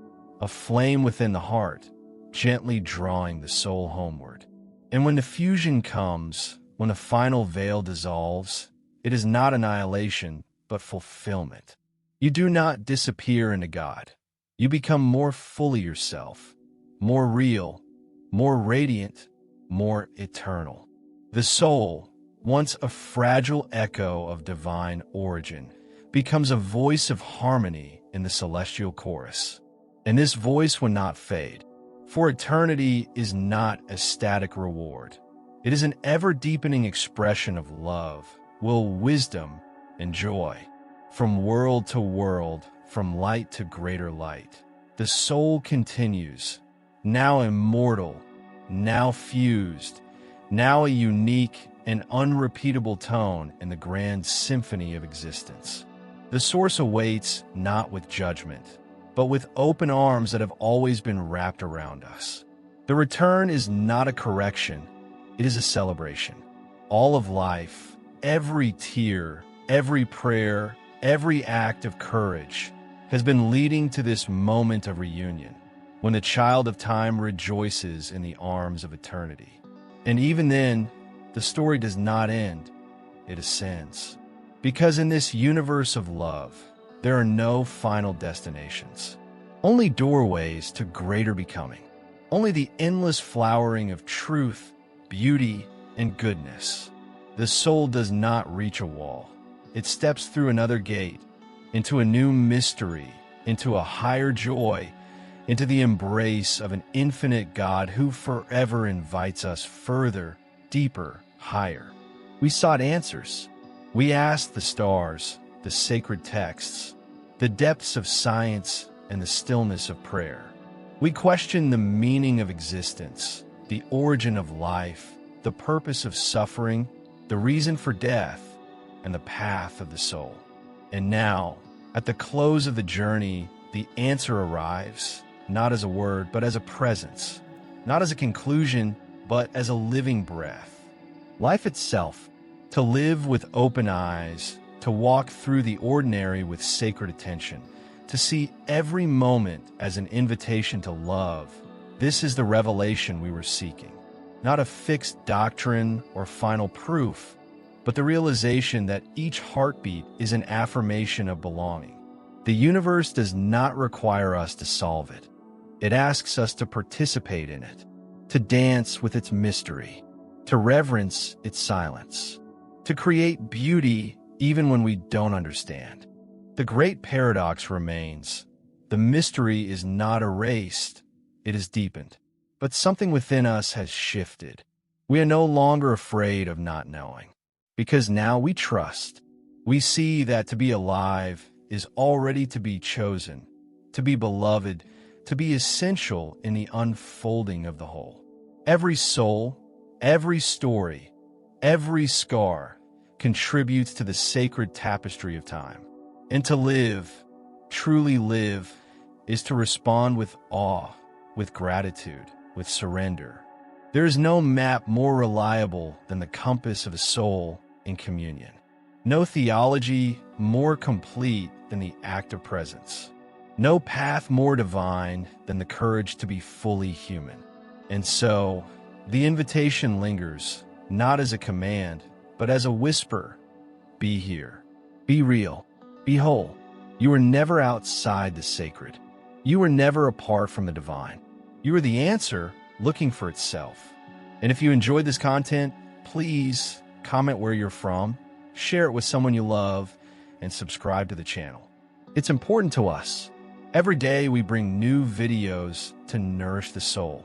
a flame within the heart, gently drawing the soul homeward. And when the fusion comes, when the final veil dissolves, it is not annihilation, but fulfillment. You do not disappear into God. You become more fully yourself, more real, more radiant, more eternal. The soul, once a fragile echo of divine origin, becomes a voice of harmony in the celestial chorus. And this voice will not fade, for eternity is not a static reward. It is an ever-deepening expression of love, will, wisdom, and joy. From world to world, from light to greater light, the soul continues, now immortal, now fused, now a unique and unrepeatable tone in the grand symphony of existence. The source awaits not with judgment, but with open arms that have always been wrapped around us. The return is not a correction, it is a celebration. All of life, every tear, every prayer, every act of courage has been leading to this moment of reunion, when the child of time rejoices in the arms of eternity. And even then, the story does not end, it ascends. Because in this universe of love, there are no final destinations, only doorways to greater becoming, only the endless flowering of truth, beauty, and goodness. The soul does not reach a wall. It steps through another gate, into a new mystery, into a higher joy, into the embrace of an infinite God who forever invites us further, deeper, higher. We sought answers. We asked the stars, the sacred texts, the depths of science, and the stillness of prayer. We questioned the meaning of existence, the origin of life, the purpose of suffering, the reason for death, and the path of the soul. And now, at the close of the journey, the answer arrives, not as a word, but as a presence, not as a conclusion, but as a living breath. Life itself, to live with open eyes, to walk through the ordinary with sacred attention, to see every moment as an invitation to love. This is the revelation we were seeking. Not a fixed doctrine or final proof, but the realization that each heartbeat is an affirmation of belonging. The universe does not require us to solve it. It asks us to participate in it, to dance with its mystery, to reverence its silence, to create beauty even when we don't understand. The great paradox remains. The mystery is not erased, it is deepened. But something within us has shifted. We are no longer afraid of not knowing, because now we trust. We see that to be alive is already to be chosen, to be beloved, to be essential in the unfolding of the whole. Every soul, every story, every scar contributes to the sacred tapestry of time. And to live, truly live, is to respond with awe, with gratitude, with surrender. There is no map more reliable than the compass of a soul in communion. No theology more complete than the act of presence. No path more divine than the courage to be fully human. And so, the invitation lingers, not as a command, but as a whisper. Be here. Be real. Be whole. You are never outside the sacred. You are never apart from the divine. You are the answer looking for itself. And if you enjoyed this content, please comment where you're from, share it with someone you love, and subscribe to the channel. It's important to us. Every day we bring new videos to nourish the soul.